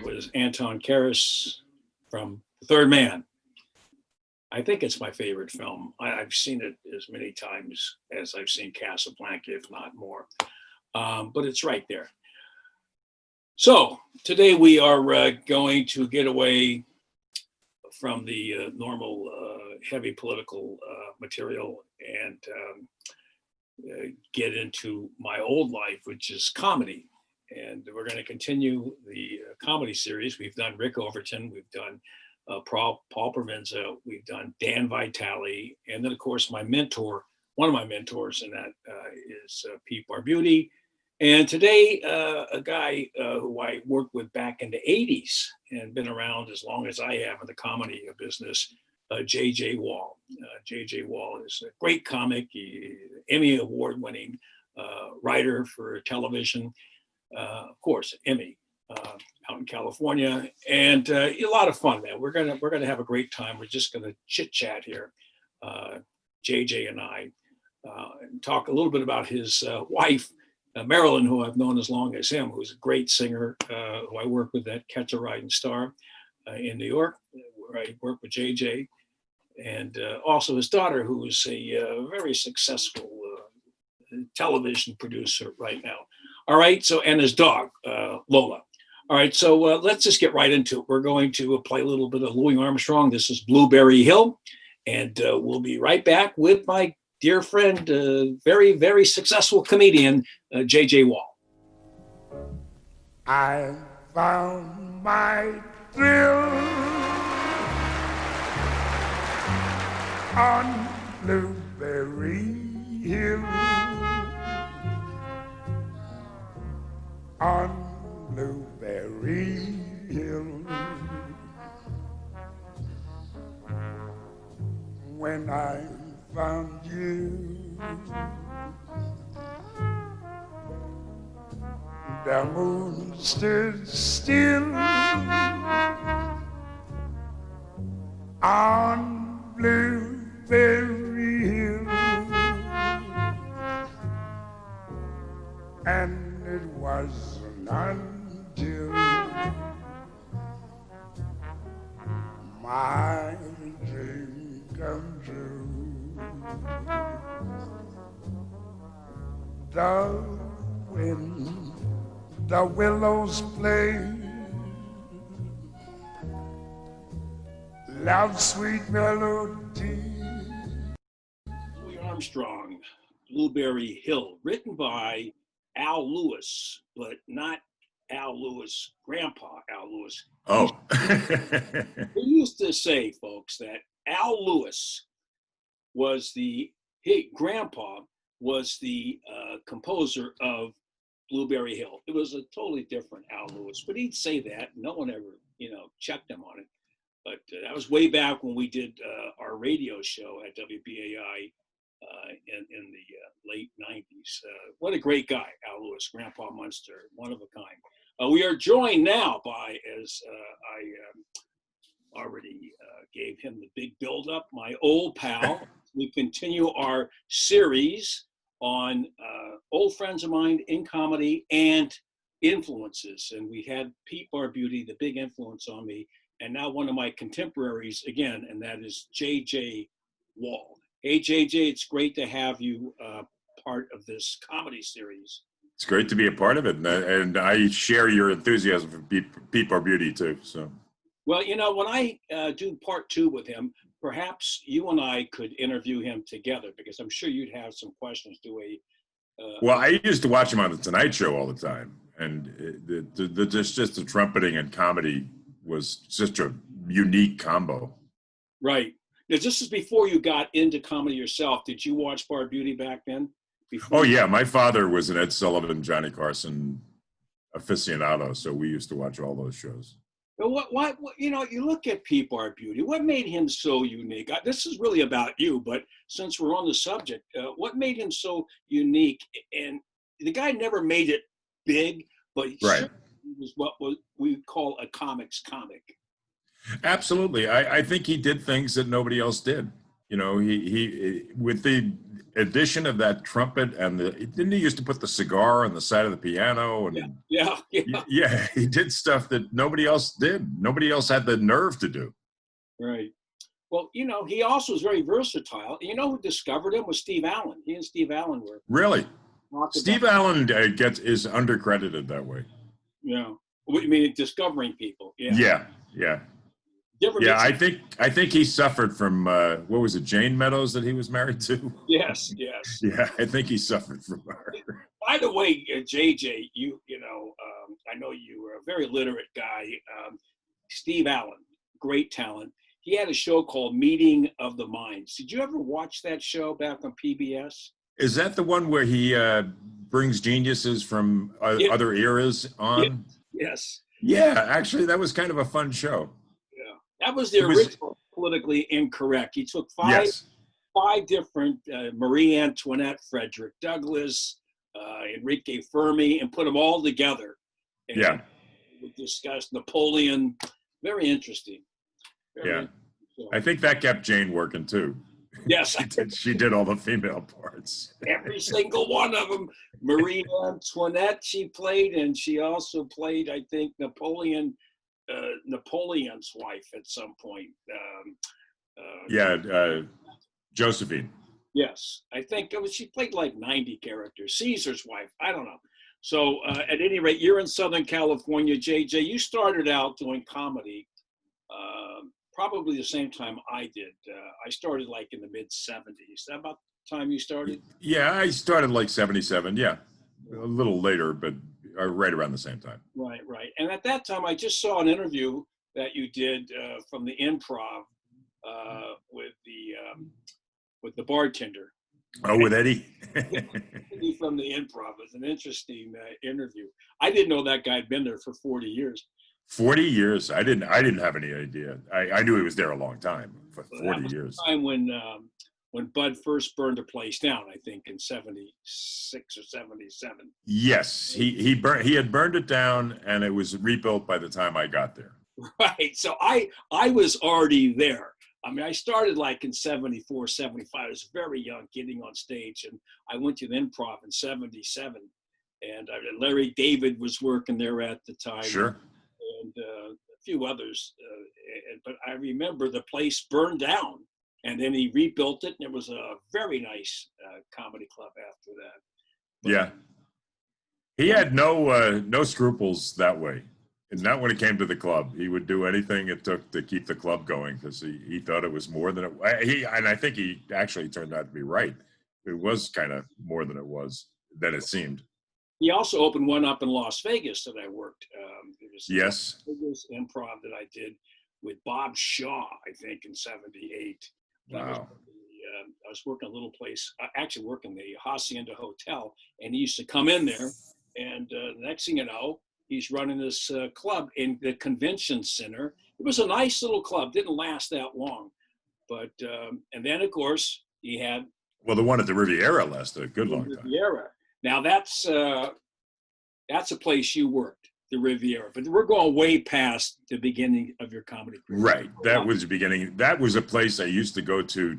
was Anton Karas from The Third Man. I think it's my favorite film. I've seen it as many times as I've seen Casablanca, if not more. But it's right there. So today we are going to get away from the normal heavy political material and get into my old life, which is comedy. And we're going to continue the comedy series. We've done Rick Overton, we've done Paul Provenza, we've done Dan Vitale, and then of course my mentor, one of my mentors in that is Pete Barbuti. And today, a guy who I worked with back in the 80s and been around as long as I have in the comedy business, J.J. Wall. J.J. Wall is a great comic, Emmy Award-winning writer for television, of course, Emmy out in California, and a lot of fun, man. We're gonna have a great time. We're just gonna chit chat here, J.J. and I, and talk a little bit about his wife. Marilyn, who I've known as long as him, who's a great singer, who I work with at Catch a Rising Star in New York, where I work with JJ, and also his daughter, who is a very successful television producer right now. All right, so, and his dog, Lola. All right, so let's just get right into it. We're going to play a little bit of Louis Armstrong. This is Blueberry Hill, and we'll be right back with my dear friend, very, very successful comedian, J.J. Wall. I found my thrill on Blueberry Hill, on Blueberry Hill. When I found you, the moon stood still on Blueberry Hill, and it wasn't until my dream come true. The wind, the willows play, love sweet melody. Louis Armstrong, Blueberry Hill, written by Al Lewis, but not Al Lewis, Grandpa Al Lewis. Oh. We used to say, folks, that Al Lewis was Grandpa was the composer of Blueberry Hill. It was a totally different Al Lewis, but he'd say that. No one ever, checked him on it. But that was way back when we did our radio show at WBAI in the late 90s. What a great guy, Al Lewis, Grandpa Munster, one of a kind. We are joined now by, as I already gave him the big build-up, my old pal. We continue our series on old friends of mine in comedy and influences. And we had Pete Barbuti, the big influence on me, and now one of my contemporaries again, and that is J.J. Wall. Hey, J.J., it's great to have you part of this comedy series. It's great to be a part of it, and I share your enthusiasm for Pete Barbuti too. So, well, when I do part 2 with him, perhaps you and I could interview him together, because I'm sure you'd have some questions to well, I used to watch him on the Tonight Show all the time, and just the trumpeting and comedy was such a unique combo. Right. Now, this is before you got into comedy yourself. Did you watch Barbuti back then? Oh yeah, my father was an Ed Sullivan, Johnny Carson aficionado, so we used to watch all those shows. But what you look at Pete Barbuti, what made him so unique? This is really about you, but since we're on the subject, what made him so unique? And the guy never made it big, but he right. was what we call a comics comic. Absolutely. I think he did things that nobody else did. He with the addition of that trumpet and didn't he used to put the cigar on the side of the piano and Yeah. yeah, he did stuff that nobody else did. Nobody else had the nerve to do. Right. Well, he also was very versatile. You know who discovered him was Steve Allen. He and Steve Allen were. Really, Steve Allen is undercredited that way. Yeah. I mean, discovering people. Yeah. Yeah, I think he suffered from what was it, Jane Meadows that he was married to? Yes. Yeah, I think he suffered from her. By the way, JJ, I know you were a very literate guy. Steve Allen, great talent. He had a show called Meeting of the Minds. Did you ever watch that show back on PBS? Is that the one where he brings geniuses from other eras on? Yes. Yeah, actually, that was kind of a fun show. Yeah, that was the original Politically Incorrect. He took five different Marie Antoinette, Frederick Douglass, Enrique Fermi, and put them all together. And we discussed Napoleon. Very interesting. I think that kept Jane working too. Yes, she did all the female parts. Every single one of them. Marie Antoinette she played, and she also played, I think, Napoleon's wife at some point. Josephine. Yes, I think she played like 90 characters. Caesar's wife, I don't know. So at any rate, you're in Southern California, JJ. You started out doing comedy probably the same time I did. I started like in the mid-'70s. Is that about the time you started? Yeah, I started like 77. Yeah, a little later, but right around the same time. Right. And at that time, I just saw an interview that you did from the Improv with the bartender. Oh, with Eddie? Eddie from the Improv. It was an interesting interview. I didn't know that guy had been there for 40 years. 40 years? I didn't have any idea. I knew he was there a long time, for 40 years. Time when Bud first burned a place down, I think in 76 or 77. Yes, he had burned it down, and it was rebuilt by the time I got there. Right. So I was already there. I mean, I started like in 74, 75. I was very young getting on stage, and I went to the Improv in 77. And Larry David was working there at the time. Sure. And a few others. But I remember the place burned down, and then he rebuilt it, and it was a very nice comedy club after that. Yeah. He had no scruples that way. And not when it came to the club. He would do anything it took to keep the club going because he thought it was more than it was. And I think he actually turned out to be right. It was kind of more than it seemed. He also opened one up in Las Vegas that I worked. Yes. Vegas Improv that I did with Bob Shaw, I think, in 78. Wow. I was working a little place, actually working the Hacienda Hotel, and he used to come in there, and the next thing you know, he's running this club in the convention center. It was a nice little club, didn't last that long. But, and then of course he had. Well, the one at the Riviera lasted a good long time. Riviera. Now that's a place you worked, the Riviera, but we're going way past the beginning of your comedy career. Right. That was the beginning. That was a place I used to go to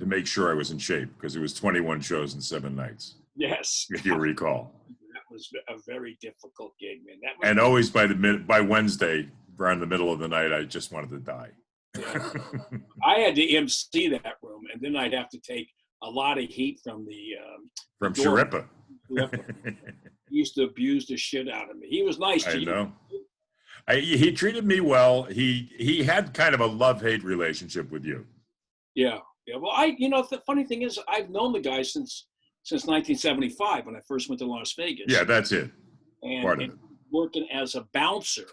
make sure I was in shape because it was 21 shows in 7 nights. Yes. If you recall. That was a very difficult gig, man. And always by Wednesday, around the middle of the night, I just wanted to die. Yeah. I had to MC that room, and then I'd have to take a lot of heat from Sharippa. He used to abuse the shit out of me. He was nice to you. I know. He treated me well. He had kind of a love-hate relationship with you. Yeah. Well, the funny thing is, I've known the guy since 1975 when I first went to Las Vegas. Yeah, that's it. And working as a bouncer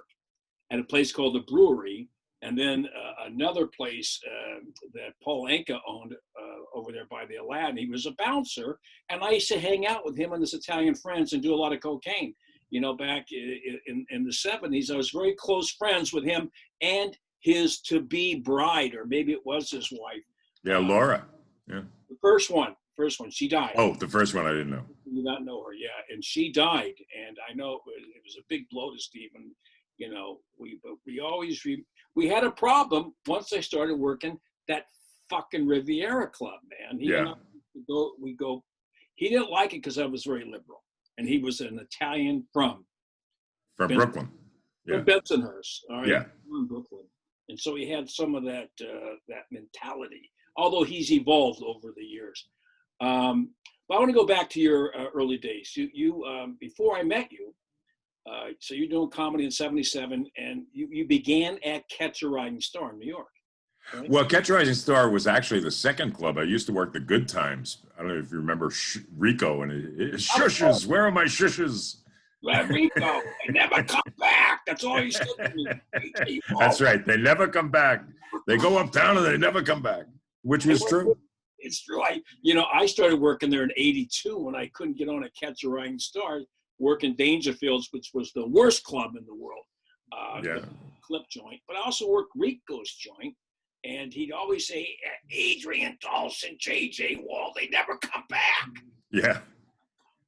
at a place called the Brewery, and then another place that Paul Anka owned over there by the Aladdin. He was a bouncer, and I used to hang out with him and his Italian friends and do a lot of cocaine. Back in the 70s, I was very close friends with him and his to-be bride, or maybe it was his wife. Yeah, Laura. Yeah. The first one, she died. Oh, the first one I didn't know. You did not know her, yeah. And she died, and I know it was a big blow to Stephen. We had a problem once I started working that fucking Riviera Club, man. We go. He didn't like it because I was very liberal, and he was an Italian from Brooklyn. Yeah. from Bensonhurst, all right, Yeah. from Brooklyn, and so he had some of that mentality. Although he's evolved over the years. But I want to go back to your early days. You before I met you, so you're doing comedy in '77, and you began at Catch a Rising Star in New York. Right? Well, Catch a Rising Star was actually the second club. I used to work the Good Times. I don't know if you remember Rico and his shushes. Where are my shushes? Rico, they never come back. That's all he said to me. That's right. They never come back. They go uptown and they never come back, which was true. It's true. I started working there in '82 when I couldn't get on a Catch a Rising Star, working Dangerfields, which was the worst club in the world, Yeah. the Clip joint. But I also worked Rico's joint, and he'd always say, Adrian Dawson, J.J. Wall, they never come back. Yeah.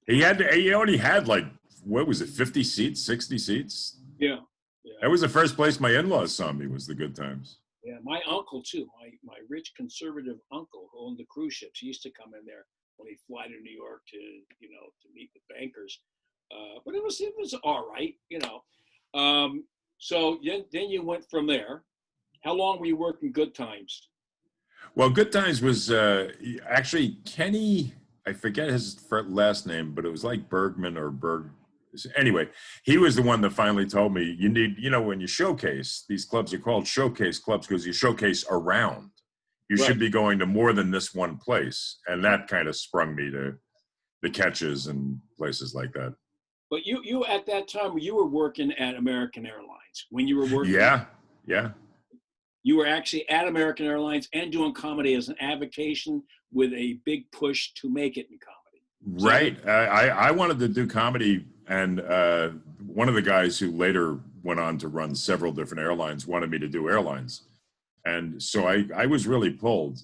He only had like, what was it, 50 seats, 60 seats? Yeah. That was the first place my in-laws saw me, was the Good Times. Yeah, my uncle too, my rich conservative uncle who owned the cruise ships, he used to come in there when he'd fly to New York to meet the bankers. But it was all right, So then you went from there. How long were you working Good Times? Well, Good Times was actually Kenny, I forget his last name, but it was like Bergman or Berg. Anyway, he was the one that finally told me, you need, when you showcase, these clubs are called showcase clubs because you showcase around. You should be going to more than this one place. And that kind of sprung me to the Catches and places like that. But you at that time, you were working at American Airlines. When you were working. Yeah. You were actually at American Airlines and doing comedy as an avocation with a big push to make it in comedy. Right. I wanted to do comedy, and one of the guys who later went on to run several different airlines wanted me to do airlines. And so I was really pulled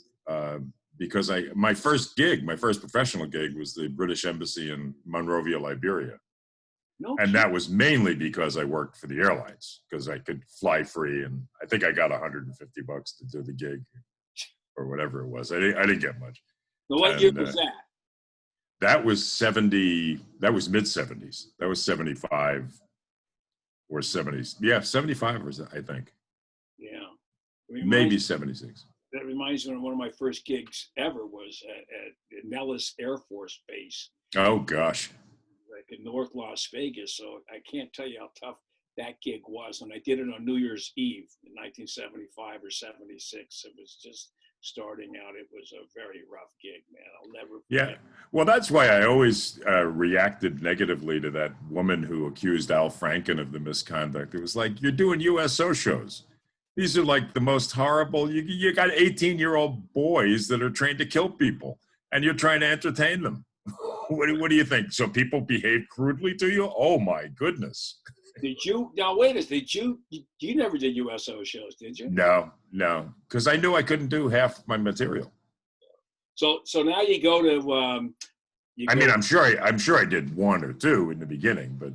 because my first professional gig was the British Embassy in Monrovia, Liberia. And that was mainly because I worked for the airlines, because I could fly free, and I think I got $150 to do the gig or whatever it was. I didn't get much. So what year was that? That was that was mid-70s. That was 75 or 70s. Yeah, 75 was, I think. Yeah. Maybe 76. That reminds me of one of my first gigs ever was at Nellis Air Force Base. Oh, gosh. Like in North Las Vegas. So I can't tell you how tough that gig was. And I did it on New Year's Eve in 1975 or 76. It was just starting out. It was a very rough gig, man. I'll never forget. Yeah. Well, that's why I always reacted negatively to that woman who accused Al Franken of the misconduct. It was like, you're doing USO shows. These are like the most horrible. You got 18-year-old boys that are trained to kill people, and you're trying to entertain them. What do you think? So people behave crudely to you? Oh my goodness! Now wait a minute? You never did USO shows, did you? No, because I knew I couldn't do half my material. So now you go to. I'm sure I did one or two in the beginning, but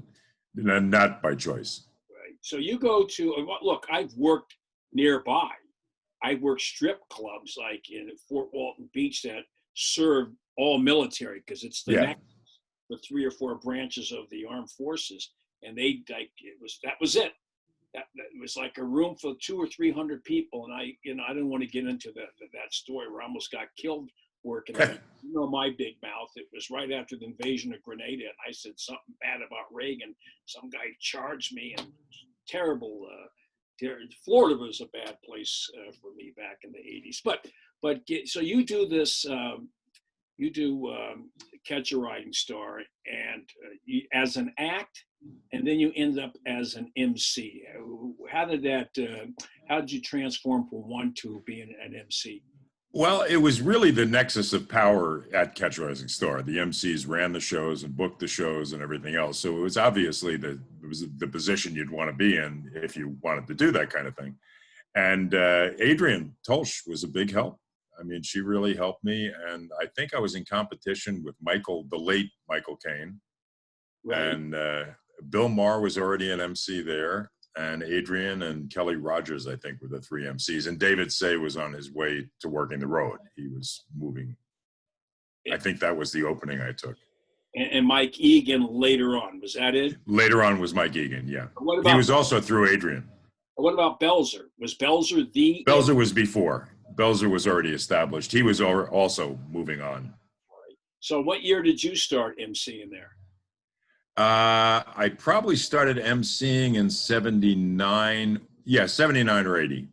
not by choice. Right. So you go to look. I've worked nearby. I worked strip clubs like in Fort Walton Beach that served all military, because it's the next for 3 or 4 branches of the armed forces, and that was it. That was like a room for 200 or 300 people, and I didn't want to get into that story where I almost got killed working there. My big mouth. It was right after the invasion of Grenada, and I said something bad about Reagan. Some guy charged me, and terrible. Florida was a bad place for me back in the '80s. So you do this. You do Catch a Rising Star, and as an act, and then you end up as an MC. How did you transform from one to being an MC? Well, it was really the nexus of power at Catch a Rising Star. The MCs ran the shows and booked the shows and everything else. So it was obviously the position you'd want to be in if you wanted to do that kind of thing. And Adrian Tolsch was a big help. I mean, she really helped me. And I think I was in competition with the late Michael Caine. Right. And Bill Maher was already an MC there. And Adrian and Kelly Rogers, I think, were the 3 MCs. And David Say was on his way to working the road. He was moving. I think that was the opening I took. And Mike Egan later on. Was that it? Later on was Mike Egan, yeah. What He about was also through Adrian. what about Belzer? Was Belzer the Belzer was before. Belzer was already established. He was also moving on. So what year did you start emceeing there? I probably started emceeing in 79. Yeah, 79 or 80.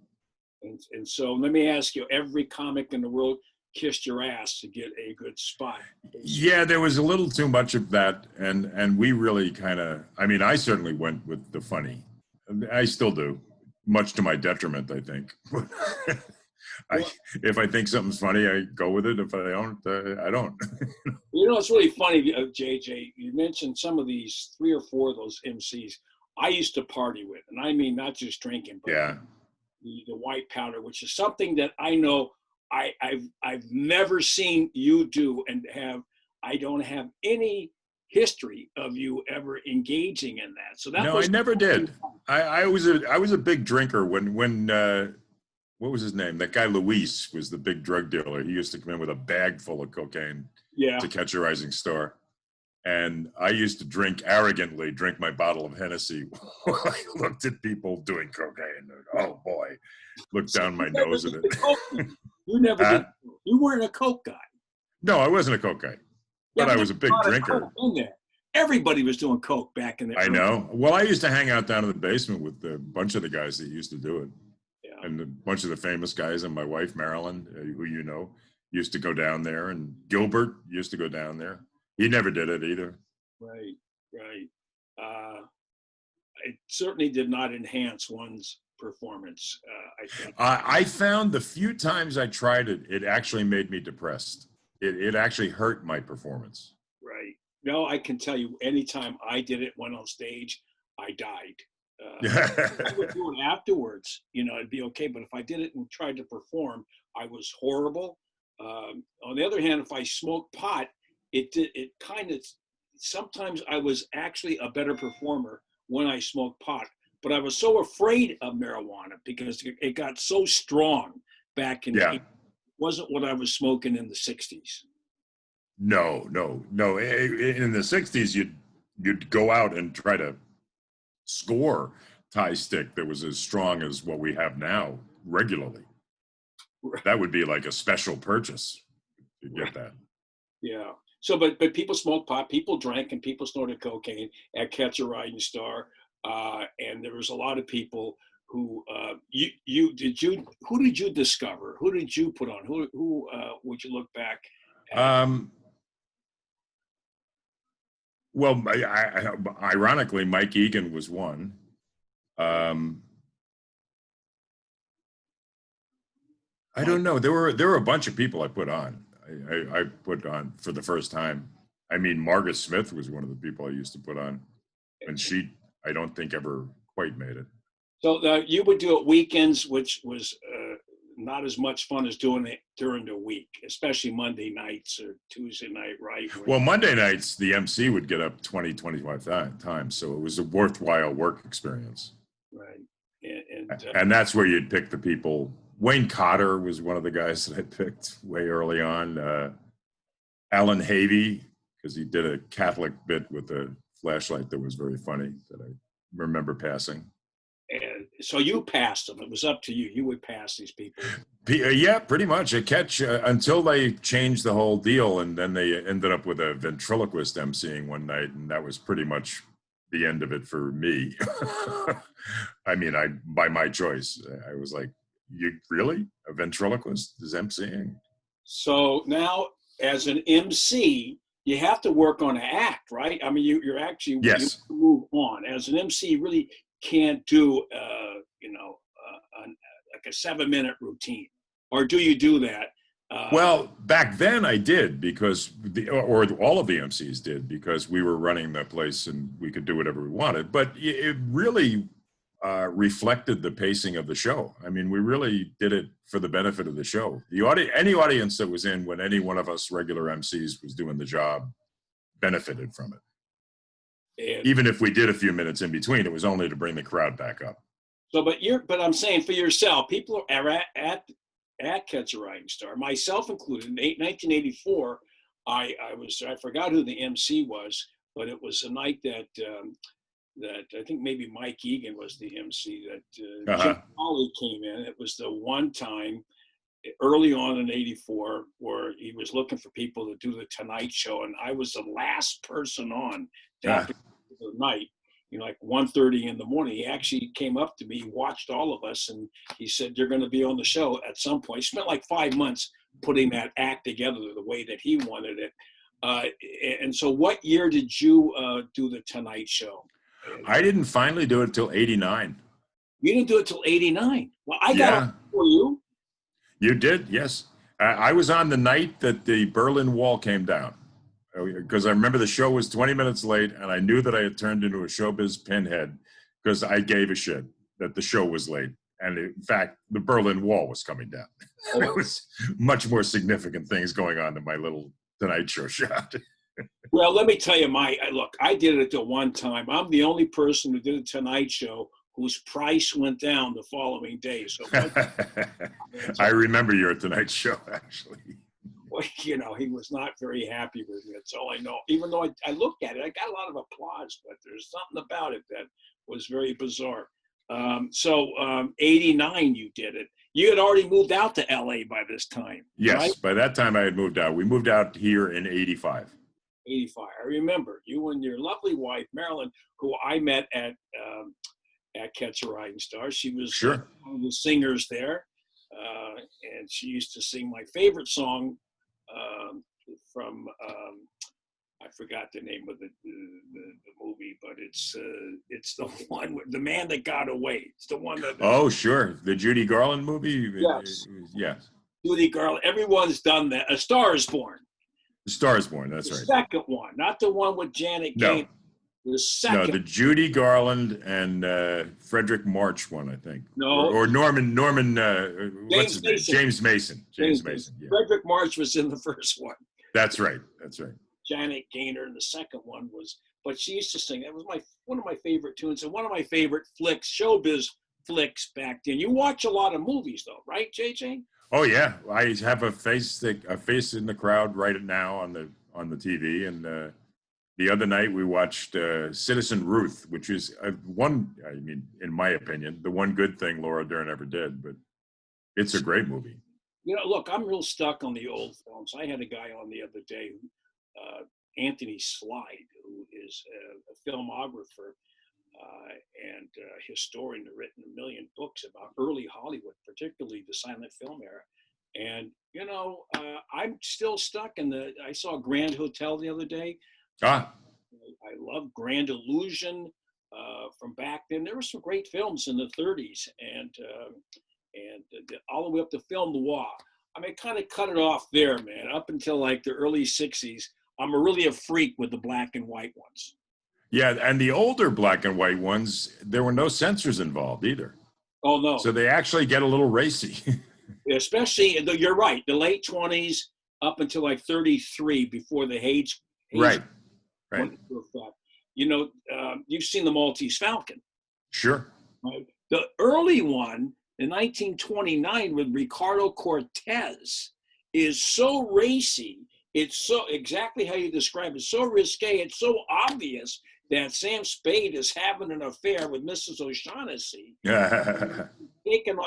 And so let me ask you, every comic in the world kissed your ass to get a good spot. Yeah, there was a little too much of that. And we really kind of, I mean, I certainly went with the funny. I still do, much to my detriment, I think. If I think something's funny, I go with it. If I don't, I don't. You know, it's really funny, JJ. You mentioned some of these 3 or 4 of those MCs I used to party with, and I mean not just drinking, but Yeah. the white powder, which is something that I know I've never seen you do, and I don't have any history of you ever engaging in that. So that No, I never did. I was a big drinker when what was his name? That guy Luis was the big drug dealer. He used to come in with a bag full of cocaine to Catch a Rising Star. And I used to drink my bottle of Hennessy while I looked at people doing cocaine. Oh boy, looked down my nose at it. You never did. You weren't a coke guy. No, I wasn't a coke guy, but I was a big drinker. Everybody was doing coke back in the I know. Well, I used to hang out down in the basement with a bunch of the guys that used to do it. And a bunch of the famous guys, and my wife, Marilyn, who you know, used to go down there, and Gilbert used to go down there. He never did it either. Right. It certainly did not enhance one's performance, I think. I found the few times I tried it, it actually made me depressed. It actually hurt my performance. Right. No, I can tell you, anytime I did it, went on stage, I died. I would do it afterwards, it'd be okay. But if I did it and tried to perform, I was horrible. On the other hand, if I smoked pot, it kind of, sometimes I was actually a better performer when I smoked pot. But I was so afraid of marijuana because it got so strong back in the 80s. It wasn't what I was smoking in the 60s. No. In the 60s, you'd go out and try to score tie stick that was as strong as what we have now regularly. That would be like a special purchase to get that. Yeah. So, but people smoked pot, people drank, and people snorted cocaine at Catch a Rising Star, and there was a lot of people who who did you discover? Who did you put on? Who would you look back at? Well, ironically, Mike Egan was one. I don't know. There were a bunch of people I put on. I put on for the first time. I mean, Margaret Smith was one of the people I used to put on, and she, I don't think, ever quite made it. So you would do it weekends, which was not as much fun as doing it during the week, especially Monday nights or Tuesday night, right? Well, Monday nights, the MC would get up 20, 25 times, so it was a worthwhile work experience. Right. And that's where you'd pick the people. Wayne Cotter was one of the guys that I picked way early on. Alan Havey, because he did a Catholic bit with a flashlight that was very funny that I remember passing. And so you passed them. It was up to you. You would pass these people. Yeah, pretty much. A Catch until they changed the whole deal, and then they ended up with a ventriloquist emceeing one night, and that was pretty much the end of it for me. I mean, by my choice. I was like, "You really? A ventriloquist is emceeing?" So now, as an MC, you have to work on an act, right? I mean, you're actually yes. You move on. As an MC, you really can't do like a 7-minute routine, or do you do that? Well, back then I did, because or all of the MCs did, because we were running the place and we could do whatever we wanted. But it really reflected the pacing of the show. I mean, we really did it for the benefit of the show. Any audience that was in when any one of us regular MCs was doing the job benefited from it. And even if we did a few minutes in between, it was only to bring the crowd back up. So, but I'm saying for yourself, people are at Catch a Rising Star, myself included. In 1984, I forgot who the MC was, but it was a night that that I think maybe Mike Egan was the MC. That Jim Uh-huh. Foley came in. It was the one time early on in '84 where he was looking for people to do the Tonight Show, and I was the last person on that Ah, particular night. You know, like 1:30 in the morning. He actually came up to me, watched all of us, and he said, "You're going to be on the show at some point." He spent like 5 months putting that act together the way that he wanted it. Uh, and so, what year did you do the Tonight Show? I didn't finally do it till '89. You didn't do it till '89. Well, I got on Yeah, before you. you did. Yes, I was on the night that the Berlin Wall came down because I remember the show was 20 minutes late, and I knew that I had turned into a showbiz pinhead because I gave a shit that the show was late. And in fact, the Berlin Wall was coming down. There was much more significant things going on than my little Tonight Show shot. Well, let me tell you, look. I did it the one time. I'm the only person who did a Tonight Show whose price went down the following day. So, I remember your Tonight Show, actually. you know, he was not very happy with me. That's all I know. Even though I looked at it, I got a lot of applause, but there's something about it that was very bizarre. So, '89, you did it. You had already moved out to LA by this time, Yes, right? by that time I had moved out. We moved out here in '85. '85. I remember you and your lovely wife, Marilyn, who I met at Catch a Rising Star. She was Sure. one of the singers there, and she used to sing my favorite song from I forgot the name of the movie, but it's the one with the man that got away. It's the one that Oh, sure. The Judy Garland movie? yes, Yes. Judy Garland. Everyone's done that. A Star Is Born. The Star Is Born, that's The right. second one, not the one with Janet No. Gaynor. The No, second. the Judy Garland and Frederick March one, I think. No. Or Norman, what's his name? Mason. James Mason. James Mason, yeah. Frederick March was in the first one. That's right. That's right. Janet Gaynor in the second one was, but she used to sing. That was one of my favorite tunes and one of my favorite flicks, showbiz flicks back then. You watch a lot of movies though, right, JJ? Oh yeah, I have a face in the crowd right now on the TV, and the other night we watched Citizen Ruth, which is in my opinion, the one good thing Laura Dern ever did, but it's a great movie. You know, look, I'm real stuck on the old films. I had a guy on the other day, Anthony Slide, who is a filmographer and historian, who's written a million books about early Hollywood, particularly the silent film era. And you know, I'm still stuck in I saw Grand Hotel the other day. Ah, I love Grand Illusion from back then. There were some great films in the '30s and all the way up to Film Noir. I mean, kind of cut it off there, man. Up until like the early '60s, I'm really a freak with the black and white ones. yeah, and the older black and white ones, there were no censors involved either, Oh no, so they actually get a little racy. especially you're right. The late '20s up until like '33, before the Hayes Right. went into effect. You know, you've seen the Maltese Falcon. Sure. Right? The early one, in 1929, with Ricardo Cortez, is so racy. It's so exactly how you describe it. So risque. It's so obvious that Sam Spade is having an affair with Mrs. O'Shaughnessy, Yeah.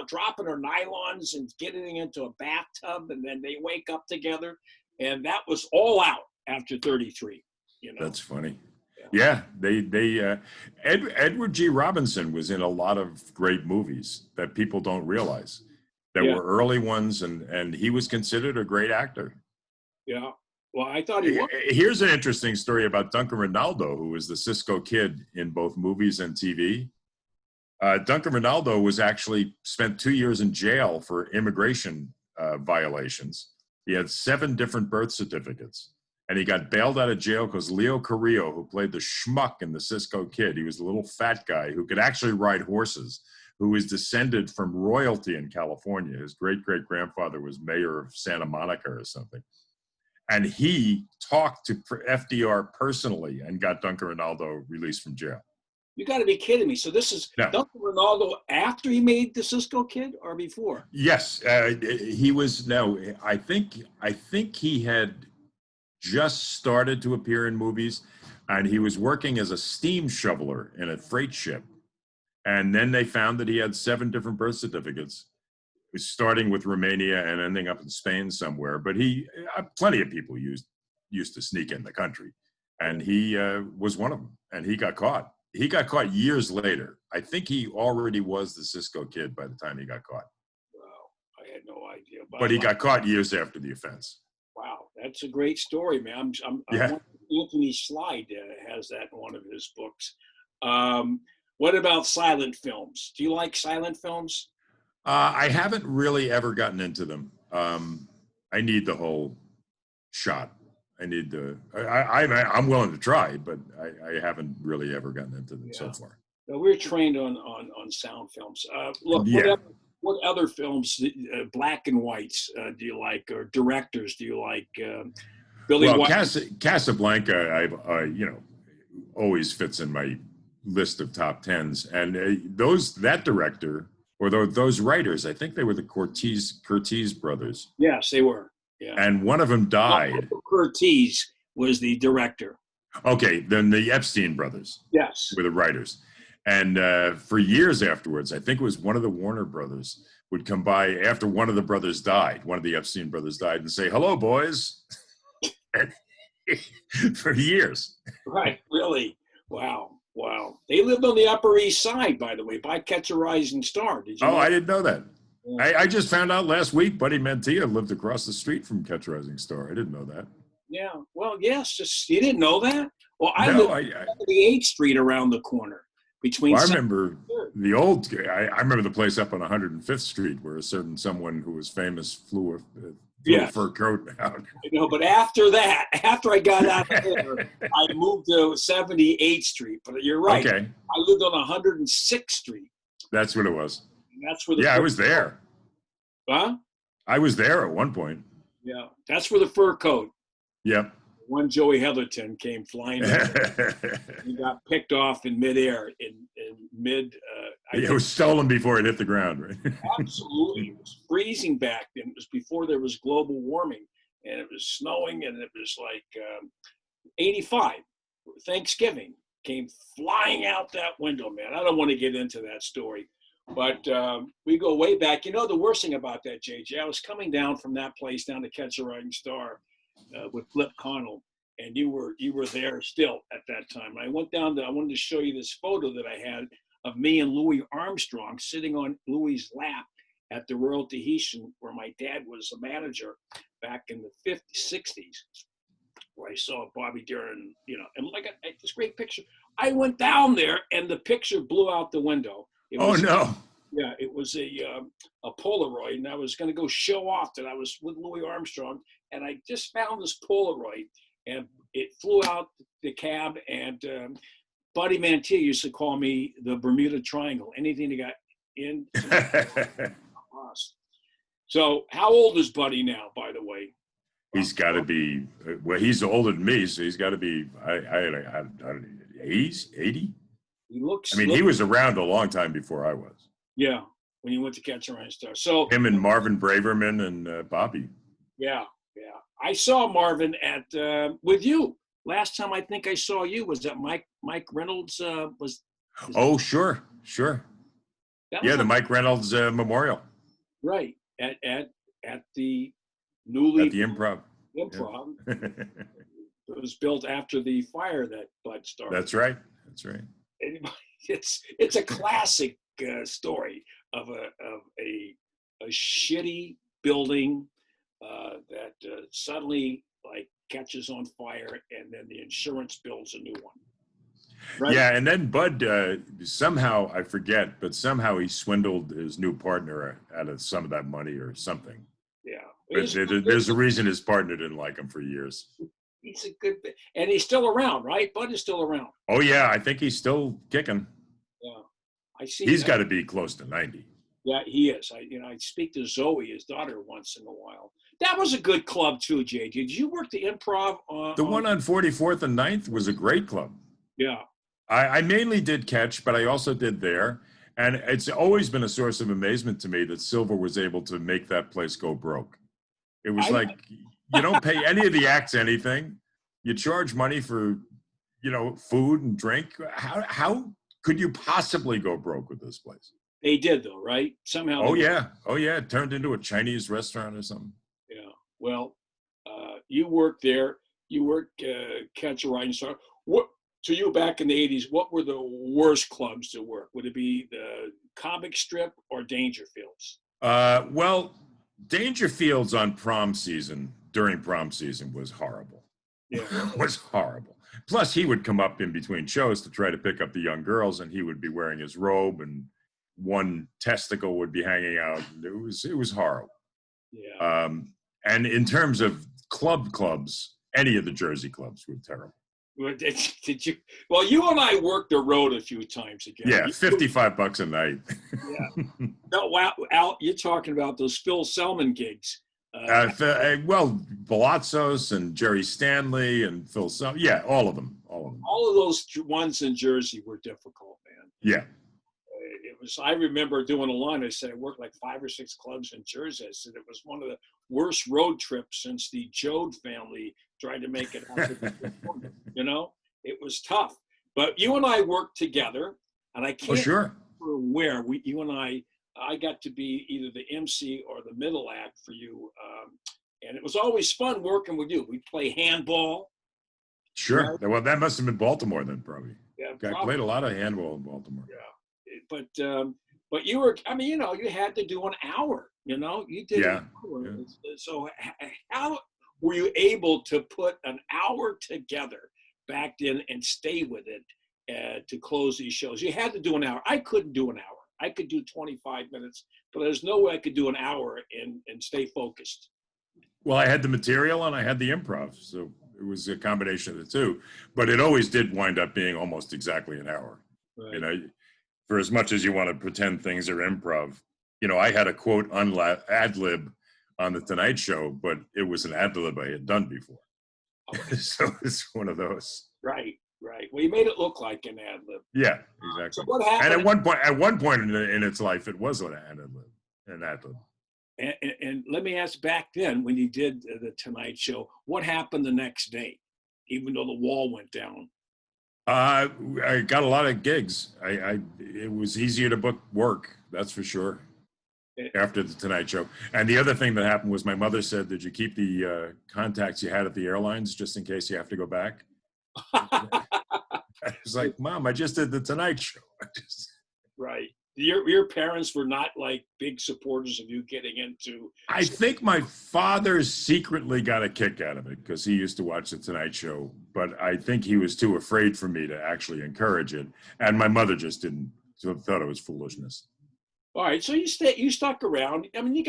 dropping her nylons and getting into a bathtub, and then they wake up together. And that was all out after 33. You know, That's funny. Yeah, Edward G. Robinson was in a lot of great movies that people don't realize that Yeah. were early ones, and he was considered a great actor. Yeah. Well, I thought he was. Here's an interesting story about Duncan Ronaldo, who was the Cisco Kid in both movies and TV. Duncan Ronaldo was actually spent 2 years in jail for immigration violations. He had 7 different birth certificates. And he got bailed out of jail because Leo Carrillo, who played the schmuck in the Cisco Kid, he was a little fat guy who could actually ride horses, who is descended from royalty in California. His great-great-grandfather was mayor of Santa Monica or something. And he talked to FDR personally and got Duncan Ronaldo released from jail. You got to be kidding me. So this is No. Duncan Ronaldo after he made the Cisco Kid or before? Yes, he was. No, I think he had just started to appear in movies, and he was working as a steam shoveler in a freight ship. And then they found that he had 7 different birth certificates, starting with Romania and ending up in Spain somewhere. But plenty of people used to sneak in the country, and he was one of them. And he got caught. He got caught years later. I think he already was the Cisco Kid by the time he got caught. Wow, I had no idea. But he got caught years after the offense. Wow, that's a great story, man. Yeah. Anthony Slide has that in one of his books. What about silent films? Do you like silent films? I haven't really ever gotten into them. I need the whole shot. I need I'm willing to try, but I haven't really ever gotten into them so far. No, we're trained on sound films. Look, what other films, black and whites, do you like, or directors do you like? Billy Wilder. Casablanca, always fits in my list of top 10s, and that director or those writers, I think they were the Curtiz brothers. Yes, they were. Yeah, and one of them died. Curtiz was the director. Okay, then the Epstein brothers. Yes, were the writers. And for years afterwards, I think it was one of the Warner brothers would come by after one of the brothers died, one of the Epstein brothers died, and say, "Hello, boys," for years. Right, really? Wow. They lived on the Upper East Side, by the way, by Catch a Rising Star. Did you know? I didn't know that. Yeah. I just found out last week Buddy Mantilla lived across the street from Catch a Rising Star. I didn't know that. Yeah, well, yes. You didn't know that? Well, I lived on 78th Street around the corner. I remember the old. I remember the place up on 105th Street where someone who was famous flew a fur coat out. But after I got out of there, I moved to 78th Street. But you're right. Okay. I lived on 106th Street. That's what it was. And that's where I was there. Huh? I was there at one point. Yeah, that's where the fur coat. Yep. One Joey Heatherton came flying in. He got picked off in midair it was stolen before it hit the ground, right? Absolutely. It was freezing back then. It was before there was global warming, and it was snowing, and it was like 85. Thanksgiving came flying out that window, man. I don't want to get into that story, but we go way back. The worst thing about that, JJ, I was coming down from that place down to Catch a Rising Star with Flip Connell, and you were there still at that time. And I went down I wanted to show you this photo that I had of me and Louis Armstrong sitting on Louis's lap at the Royal Tahitian, where my dad was a manager back in the 50s, 60s, where I saw Bobby Darin, and this great picture. I went down there, and the picture blew out the window. No. Yeah, it was a Polaroid, and I was going to go show off that I was with Louis Armstrong, and I just found this Polaroid, and it flew out the cab, and Buddy Mantilla used to call me the Bermuda Triangle. Anything that got in. So how old is Buddy now, by the way? He's got to be, he's older than me, so he's got to be, I don't know, 80? He looks. He was around a long time before I was. Yeah, when you went to Catch a Rising Star. So him and Marvin Braverman and Bobby. Yeah. I saw Marvin with you. Last time I think I saw you was at Mike Reynolds Sure. The Mike Reynolds Memorial. Right. At the newly at the Improv. Yeah. It was built after the fire that Bud started. That's right. It's a classic story of a shitty building that suddenly catches on fire, and then the insurance builds a new one. Right? Yeah, and then Bud somehow, I forget, but somehow he swindled his new partner out of some of that money or something. Yeah. But there's a reason his partner didn't like him for years. He's a good, and he's still around, right? Bud is still around. Oh yeah, I think he's still kicking. Yeah, I see. He's got to be close to 90. Yeah, he is. I speak to Zoe, his daughter, once in a while. That was a good club too, JJ. Did you work the Improv? The one on 44th and 9th was a great club. Yeah. I mainly did Catch, but I also did there. And it's always been a source of amazement to me that Silver was able to make that place go broke. It was You don't pay any of the acts anything. You charge money for, food and drink. How could you possibly go broke with this place? They did though, right? Somehow. Oh they- yeah, it turned into a Chinese restaurant or something. Yeah. Well, you worked there. You worked Catch a Rising Star. What? So you back in the '80s. What were the worst clubs to work? Would it be the Comic Strip or Dangerfields? Well, Dangerfields during prom season was horrible. Yeah. Was horrible. Plus, he would come up in between shows to try to pick up the young girls, and he would be wearing his robe, and one testicle would be hanging out. It was horrible. Yeah. And in terms of clubs, any of the Jersey clubs were terrible. Well, did you? Well, you and I worked the road a few times together. Yeah, $55 a night. Yeah. No, wow, Al, you're talking about those Phil Selman gigs. Well, Palazzos and Jerry Stanley and Phil Selman. Yeah, all of them. All of those ones in Jersey were difficult, man. Yeah. It was. I remember doing a line. I said I worked like 5 or 6 clubs in Jersey. I said it was one of the worst road trips since the Jode family tried to make it out to California. It was tough. But you and I worked together, and I can't sure. remember where you and I got to be either the MC or the middle act for you, and it was always fun working with you. We'd play handball. Sure. Right? Well, that must have been Baltimore then, probably. Yeah, I played a lot of handball in Baltimore. Yeah, but you were. I mean, you had to do an hour. You did. Yeah. An hour. Yeah. So how were you able to put an hour together back then and stay with it to close these shows? You had to do an hour. I couldn't do an hour. I could do 25 minutes, but there's no way I could do an hour and stay focused. Well, I had the material and I had the improv, so it was a combination of the two. But it always did wind up being almost exactly an hour. Right. For as much as you want to pretend things are improv, I had a quote ad lib on the Tonight Show, but it was an ad lib I had done before. Okay. So it's one of those. Right. Well, you made it look like an ad lib. Yeah, exactly. So what happened? And at one point in its life, it was an ad lib. And let me ask, back then when you did the Tonight Show, what happened the next day, even though the wall went down? I got a lot of gigs. It was easier to book work, that's for sure, after the Tonight Show. And the other thing that happened was my mother said, "Did you keep the contacts you had at the airlines just in case you have to go back?" I was like, "Mom, I just did the Tonight Show." Right. Your parents were not like big supporters of you getting into. I think my father secretly got a kick out of it because he used to watch the Tonight Show, but I think he was too afraid for me to actually encourage it. And my mother just didn't, thought it was foolishness. All right. So you stuck around. I mean,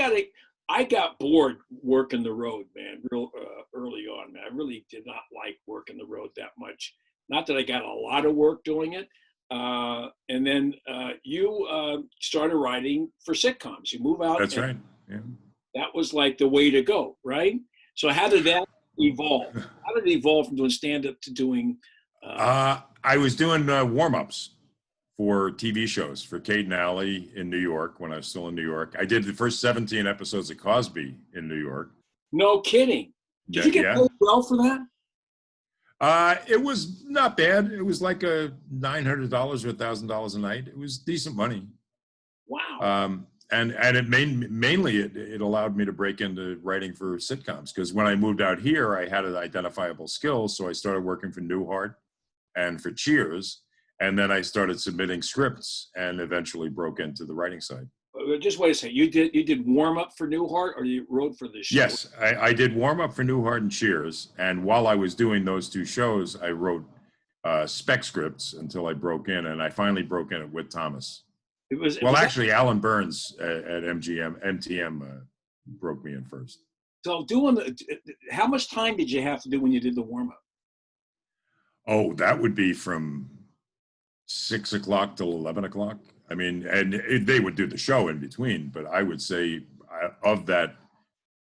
I got bored working the road, man, real early on, man. I really did not like working the road that much. Not that I got a lot of work doing it. And then you started writing for sitcoms. You move out. That's right. Yeah. That was like the way to go, right? So how did that evolve? How did it evolve from doing stand-up to doing? I was doing warm-ups for TV shows for Kate and Alley in New York when I was still in New York. I did the first 17 episodes of Cosby in New York. No kidding. Did you get paid well for that? It was not bad. It was like a $900 or $1,000 a night. It was decent money. Wow. And it mainly it allowed me to break into writing for sitcoms because when I moved out here, I had an identifiable skill. So I started working for Newhart and for Cheers. And then I started submitting scripts and eventually broke into the writing side. Just wait a second. You did warm up for Newhart, or you wrote for the show? Yes, I did warm up for Newhart and Cheers, and while I was doing those two shows, I wrote spec scripts until I broke in, and I finally broke in at Whit Thomas. Actually, Alan Burns at MTM broke me in first. So how much time did you have to do when you did the warm up? Oh, that would be from 6 o'clock till 11 o'clock. I mean, and they would do the show in between, but I would say of that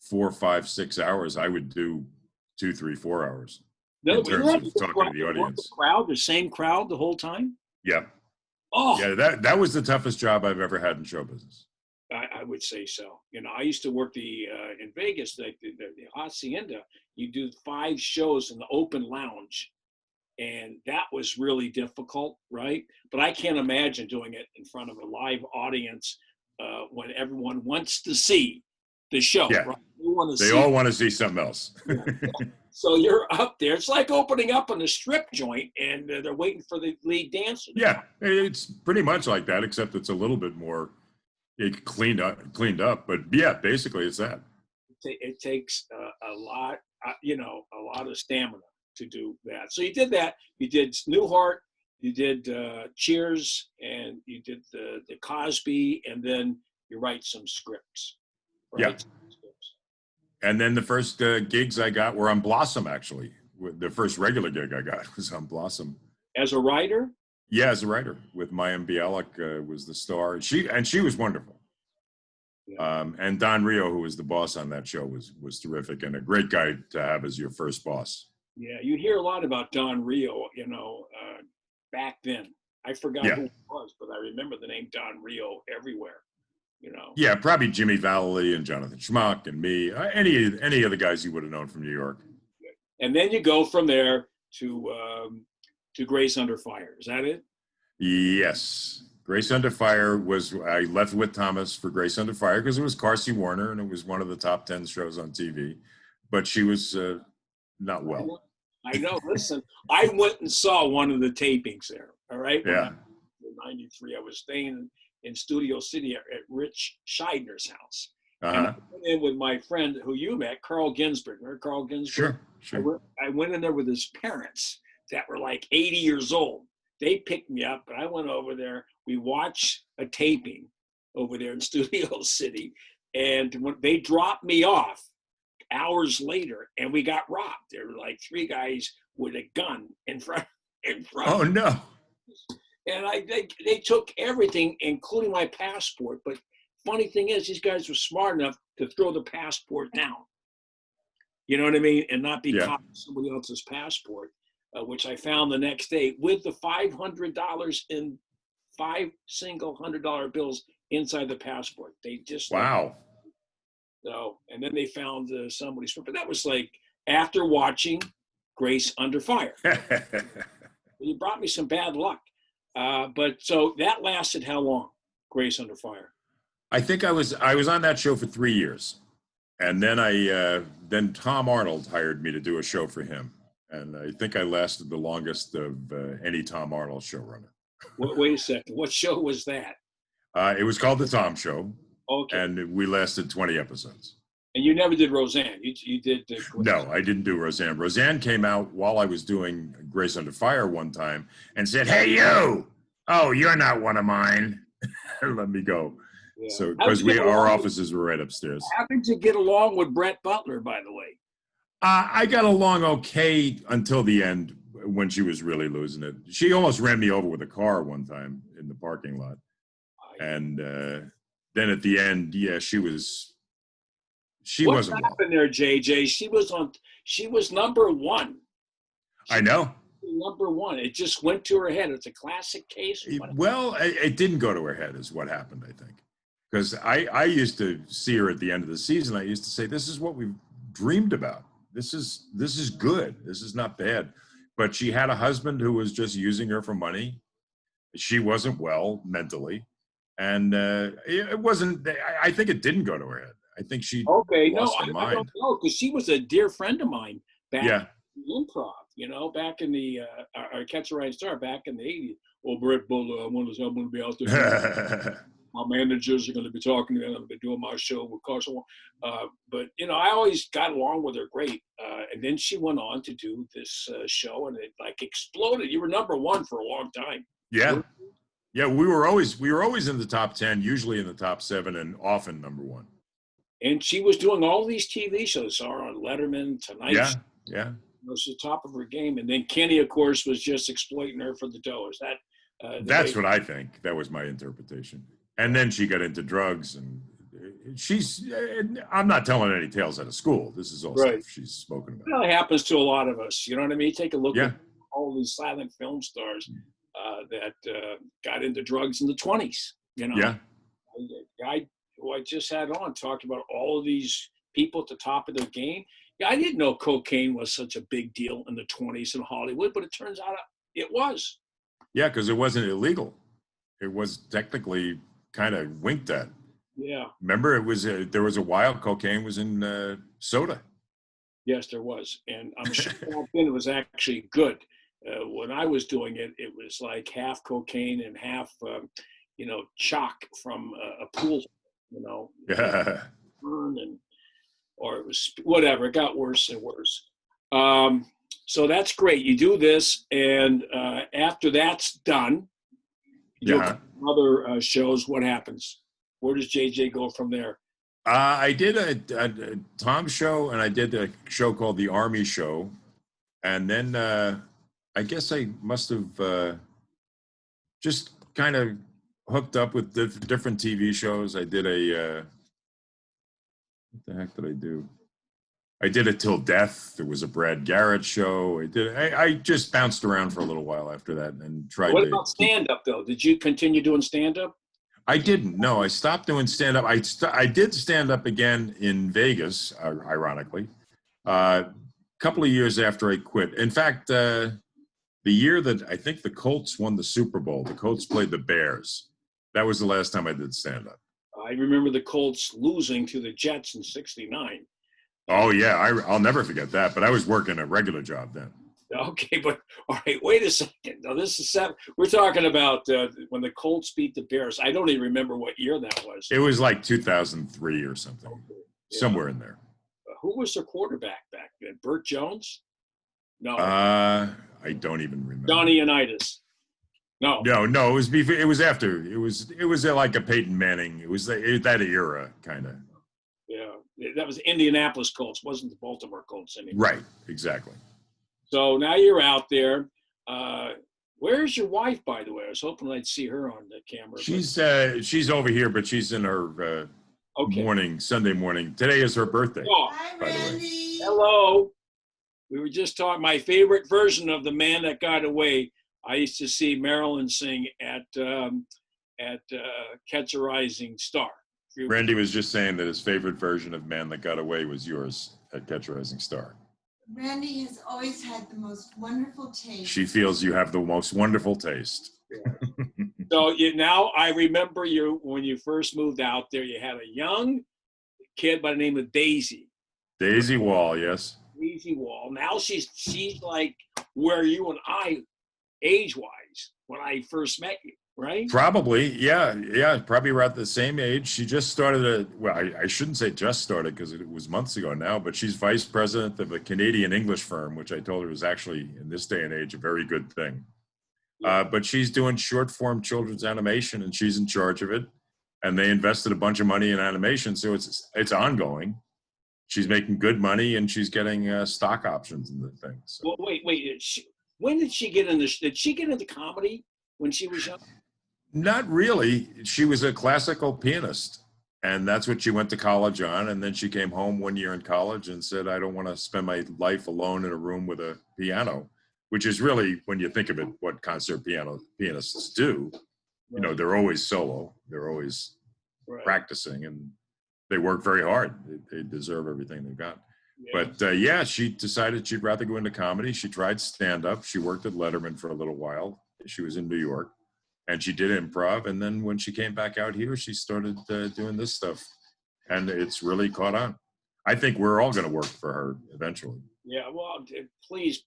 4, 5, 6 hours, I would do 2, 3, 4 hours in terms of talking to the audience. The same crowd the whole time? Yeah. Oh. Yeah, that was the toughest job I've ever had in show business. I would say so. You know, I used to work in Vegas, the Hacienda. You do 5 shows in the open lounge, and that was really difficult, right? But I can't imagine doing it in front of a live audience when everyone wants to see the show. Yeah. Right? They want to They see. all want to see something else. So you're up there. It's like opening up in a strip joint, and they're waiting for the lead dancer. Yeah, it's pretty much like that, except it's a little bit more cleaned up. But yeah, basically it's that. It takes a lot, a lot of stamina to do that. So you did that. You did Newhart, you did Cheers, and you did the Cosby, and then you write some scripts. Right? Yeah. And then the first gigs I got were on Blossom, actually. The first regular gig I got was on Blossom. As a writer? Yeah, as a writer, with Mayim Bialik was the star. She was wonderful. Yeah. And Don Rio, who was the boss on that show, was terrific and a great guy to have as your first boss. Yeah, you hear a lot about Don Rio, back then. I forgot who it was, but I remember the name Don Rio everywhere. Yeah, probably Jimmy Vallely and Jonathan Schmuck and me. Any of the guys you would have known from New York. And then you go from there to Grace Under Fire. Is that it? Yes. Grace Under Fire I left with Thomas for Grace Under Fire because it was Carsey Werner and it was one of the top 10 shows on TV. But she was not well. I know. Listen, I went and saw one of the tapings there. All right. Yeah. In '93, I was staying in Studio City at Rich Scheidner's house. Uh-huh. And I went in with my friend who you met, Carl Ginsberg. Remember Carl Ginsberg? Sure. I went in there with his parents that were like 80 years old. They picked me up, and I went over there. We watched a taping over there in Studio City, and when they dropped me off hours later, and we got robbed. There were like 3 guys with a gun in front. Oh no! And they took everything, including my passport. But funny thing is, these guys were smart enough to throw the passport down. You know what I mean? And not be caught with somebody else's passport, which I found the next day with the $500 in 5 single $100 bills inside the passport. They just wow. So, and then they found somebody's. But that was like after watching Grace Under Fire. It brought me some bad luck. But so that lasted how long? Grace Under Fire. I think I was on that show for 3 years, and then then Tom Arnold hired me to do a show for him, and I think I lasted the longest of any Tom Arnold showrunner. Wait a second. What show was that? It was called The Tom Show. Okay. And we lasted 20 episodes. And you never did Roseanne. You did. No, I didn't do Roseanne. Roseanne came out while I was doing Grace Under Fire one time and said, "Hey, you! Oh, you're not one of mine." Let me go. Yeah. So because our offices were right upstairs. How did you get along with Brett Butler, by the way? I got along okay until the end when she was really losing it. She almost ran me over with a car one time in the parking lot, and then at the end, she wasn't well. What happened there, JJ? She was number 1. I know. Number 1. It just went to her head. It's a classic case. Well, it didn't go to her head is what happened, I think. Because I used to see her at the end of the season. I used to say, this is what we've dreamed about. This is good. This is not bad. But she had a husband who was just using her for money. She wasn't well mentally. And it wasn't, I think it didn't go to her head. I think she lost her mind. I don't know, because she was a dear friend of mine back in improv, back in the, Catch a Rising Star, back in the 80s. Oh, Brett Butler, I'm going to be out there. My managers are going to be talking to me. I'm going to be doing my show with Carson. But, I always got along with her great. And then she went on to do this show, and it like exploded. You were number 1 for a long time. Yeah. Yeah, we were always in the top 10, usually in the top 7, and often number 1. And she was doing all these TV shows. Saw her on Letterman, Tonight Show. Yeah. It was the top of her game. And then Kenny, of course, was just exploiting her for the dough. Is that? That's what I think. That was my interpretation. And then she got into drugs, and I'm not telling any tales out of school. This is all stuff she's spoken about. Well, it happens to a lot of us. You know what I mean? Take a look at all these silent film stars that got into drugs in the 20s. Yeah. I who I just had on, talked about all of these people at the top of their game. Yeah, I didn't know cocaine was such a big deal in the 20s in Hollywood, but it turns out it was. Yeah, because it wasn't illegal. It was technically kind of winked at. Yeah. Remember, there was a while cocaine was in soda. Yes, there was. And I'm sure back then it was actually good. When I was doing it, it was like half cocaine and half, chalk from a pool, Yeah. or it was whatever. It got worse and worse. So that's great. You do this, and after that's done, you do other shows. What happens? Where does JJ go from there? I did a Tom show, and I did a show called The Army Show. And then I guess I must have just kind of hooked up with different TV shows. I did what the heck did I do? I did it Till Death. There was a Brad Garrett show. I just bounced around for a little while after that and tried. What about stand-up, though? Did you continue doing stand-up? I didn't. No, I stopped doing stand-up. I did stand-up again in Vegas, ironically, a couple of years after I quit. In fact, the year that I think the Colts won the Super Bowl, the Colts played the Bears. That was the last time I did stand-up. I remember the Colts losing to the Jets in '69. Oh, yeah. I'll never forget that. But I was working a regular job then. Okay, but all right, wait a second. Now, this is we're talking about when the Colts beat the Bears. I don't even remember what year that was. It was like 2003 or something, somewhere in there. Who was their quarterback back then? Burt Jones? No. I don't even remember. Johnny Unitas. No. No. It was before. It was after. It was like a Peyton Manning. It was that era, kind of. Yeah, that was Indianapolis Colts, wasn't the Baltimore Colts anymore. Right. Exactly. So now you're out there. Where's your wife, by the way? I was hoping I'd see her on the camera. She's over here, but she's in her Sunday morning. Today is her birthday. Oh, hi, Randy. Hello. We were just talking. My favorite version of The Man That Got Away. I used to see Marilyn sing at Catch a Rising Star. Randy was just saying that his favorite version of Man That Got Away was yours at Catch a Rising Star. Randy has always had the most wonderful taste. She feels you have the most wonderful taste. Yeah. So now I remember you when you first moved out there. You had a young kid by the name of Daisy. Daisy Wall, yes. Daisy Wall. Now she's like where you and I, age-wise, when I first met you, right? Probably, yeah. Probably around the same age. She just started I shouldn't say just started because it was months ago now, but she's vice president of a Canadian English firm, which I told her is actually, in this day and age, a very good thing. Yeah. But she's doing short form children's animation, and she's in charge of it. And they invested a bunch of money in animation, so it's ongoing. She's making good money, and she's getting stock options and the thing. So. Well, wait. When did she get into? Did she get into comedy when she was young? Not really. She was a classical pianist, and that's what she went to college on. And then she came home one year in college and said, I don't want to spend my life alone in a room with a piano, which is really, when you think of it, what concert pianists do. Right. You know, they're always solo. They're always practicing, and they work very hard. They deserve everything they've got. Yeah. But she decided she'd rather go into comedy. She tried stand-up. She worked at Letterman for a little while. She was in New York. And she did improv, and then when she came back out here, she started doing this stuff, and it's really caught on. I think we're all going to work for her eventually. Yeah, well, please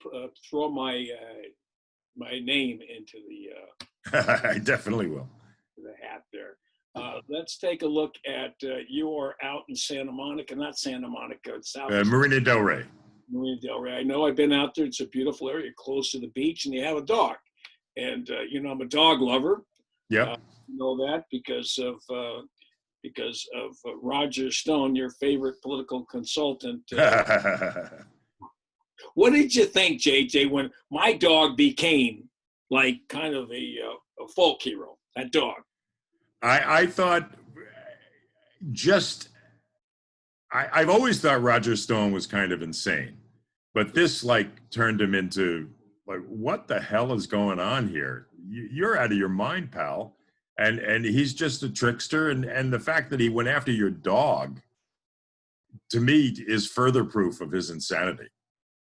throw my name into the. I definitely will. The hat there. Let's take a look at you are out in Santa Monica, not Santa Monica, South. Marina Del Rey. Marina Del Rey. I know I've been out there. It's a beautiful area, close to the beach, and you have a dog. And I'm a dog lover. Yeah, you know that because of Roger Stone, your favorite political consultant. What did you think, JJ, when my dog became like kind of a folk hero? That dog. I thought I've always thought Roger Stone was kind of insane, but this turned him into. What the hell is going on here? You're out of your mind, pal. and he's just a trickster. And the fact that he went after your dog, to me, is further proof of his insanity.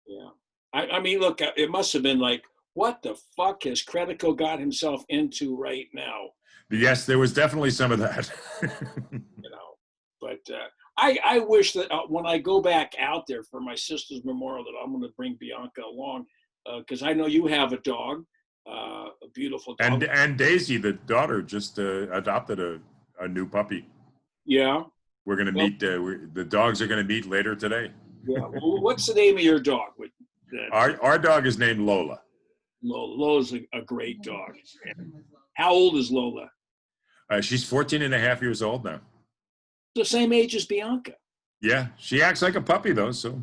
Yeah. I mean, look, it must have been like, what the fuck has Credico got himself into right now? Yes, there was definitely some of that. You know, but I wish that when I go back out there for my sister's memorial, that I'm going to bring Bianca along, because I know you have a dog, a beautiful dog. And Daisy, the daughter, just adopted a new puppy. Yeah. We're going to meet. The dogs are going to meet later today. Yeah. Well, what's the name of your dog? Our dog is named Lola. Lola's a great dog. How old is Lola? She's 14 and a half years old now. The same age as Bianca. Yeah, she acts like a puppy though. So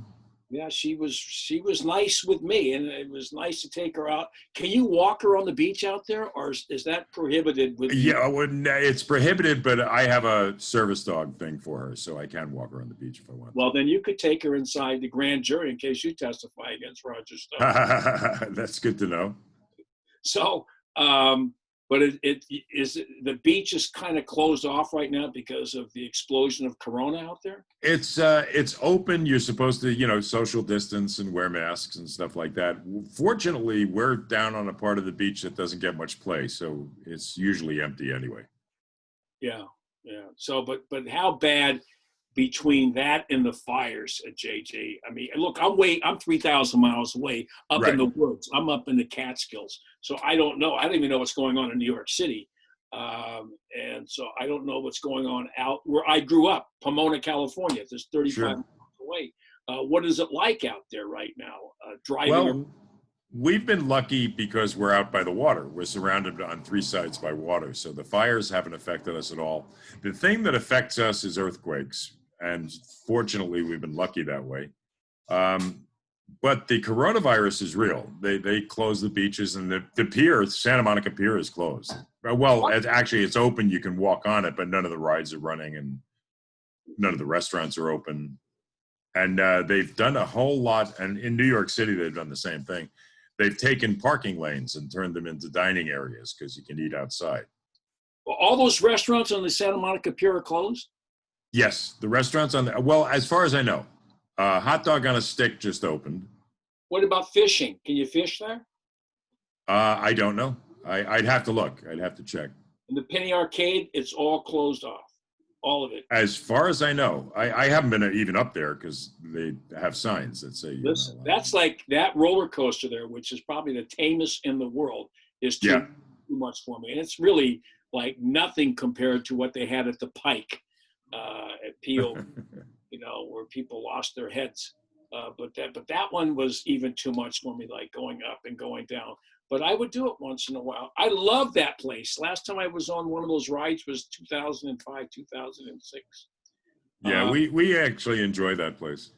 yeah, she was nice with me, and it was nice to take her out. Can you walk her on the beach out there, or is that prohibited? With yeah, it's prohibited, but I have a service dog thing for her, so I can walk her on the beach if I want. Well, then you could take her inside the grand jury in case you testify against Roger Stone. That's good to know. So, but the beach is kind of closed off right now because of the explosion of Corona out there. It's open. You're supposed to, social distance and wear masks and stuff like that. Fortunately, we're down on a part of the beach that doesn't get much play, so it's usually empty anyway. Yeah. So, but how bad between that and the fires at JJ? I mean, look, I'm 3,000 miles away up in the woods. I'm up in the Catskills. So I don't know. I don't even know what's going on in New York City. And so I don't know what's going on out where I grew up, Pomona, California. There's 35 miles away. What is it like out there right now? Driving? Well, we've been lucky because we're out by the water. We're surrounded on three sides by water. So the fires haven't affected us at all. The thing that affects us is earthquakes. And fortunately, we've been lucky that way. But the coronavirus is real. They closed the beaches, and the pier, Santa Monica Pier, is closed. Well, it's open. You can walk on it, but none of the rides are running, and none of the restaurants are open. And they've done a whole lot. And in New York City, they've done the same thing. They've taken parking lanes and turned them into dining areas because you can eat outside. Well, all those restaurants on the Santa Monica Pier are closed? Yes, the restaurants as far as I know, Hot Dog on a Stick just opened. What about fishing? Can you fish there? I don't know. I'd have to look. I'd have to check. And the Penny Arcade, it's all closed off, all of it. As far as I know, I haven't been even up there because they have signs that say. Listen, that's like that roller coaster there, which is probably the tamest in the world, is too much for me, and it's really like nothing compared to what they had at the Pike. At Peel, where people lost their heads. But that one was even too much for me, like going up and going down. But I would do it once in a while. I love that place. Last time I was on one of those rides was 2005, 2006. Yeah, we actually enjoy that place.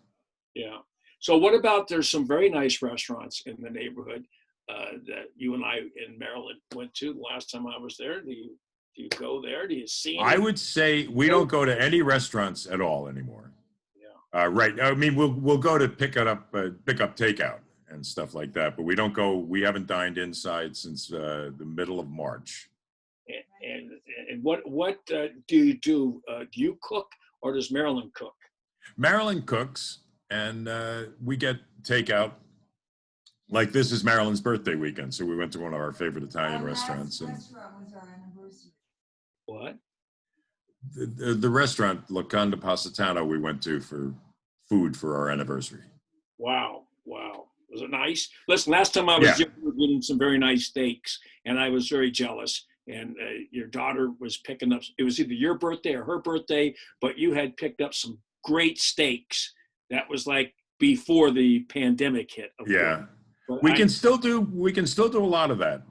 Yeah. So what about, there's some very nice restaurants in the neighborhood that you and I in Maryland went to the last time I was there. Do you go there? Do you see any? I would say we don't go to any restaurants at all anymore. Yeah. Right. I mean, we'll go to pick up takeout and stuff like that, but we don't go. We haven't dined inside since the middle of March. And what do you do? Do you cook, or does Marilyn cook? Marilyn cooks, and we get takeout. Like, this is Marilyn's birthday weekend, so we went to one of our favorite Italian restaurants. And restaurant was our anniversary. What? The restaurant Locanda Positano we went to for food for our anniversary. Wow. Was it nice? Listen, last time I was here, we were getting some very nice steaks, and I was very jealous. And your daughter was picking up, it was either your birthday or her birthday, but you had picked up some great steaks. That was like before the pandemic hit. Yeah. We can still do a lot of that.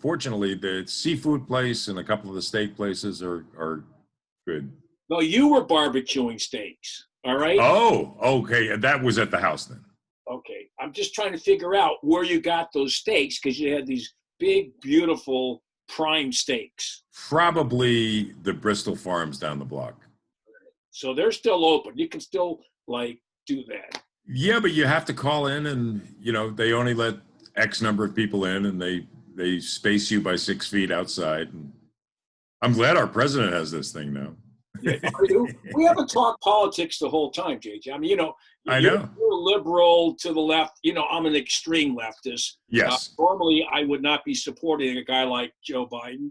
Fortunately, the seafood place and a couple of the steak places are good. No, you were barbecuing steaks, all right? Oh, okay. That was at the house then. Okay. I'm just trying to figure out where you got those steaks, because you had these big, beautiful prime steaks. Probably the Bristol Farms down the block. So they're still open. You can still do that. Yeah, but you have to call in, and they only let X number of people in, and they space you by 6 feet outside. And I'm glad our president has this thing now. Yeah, we haven't talked politics the whole time, JJ. I mean, I you're, know. you're liberal to the left. I'm an extreme leftist. Yes. Normally, I would not be supporting a guy like Joe Biden,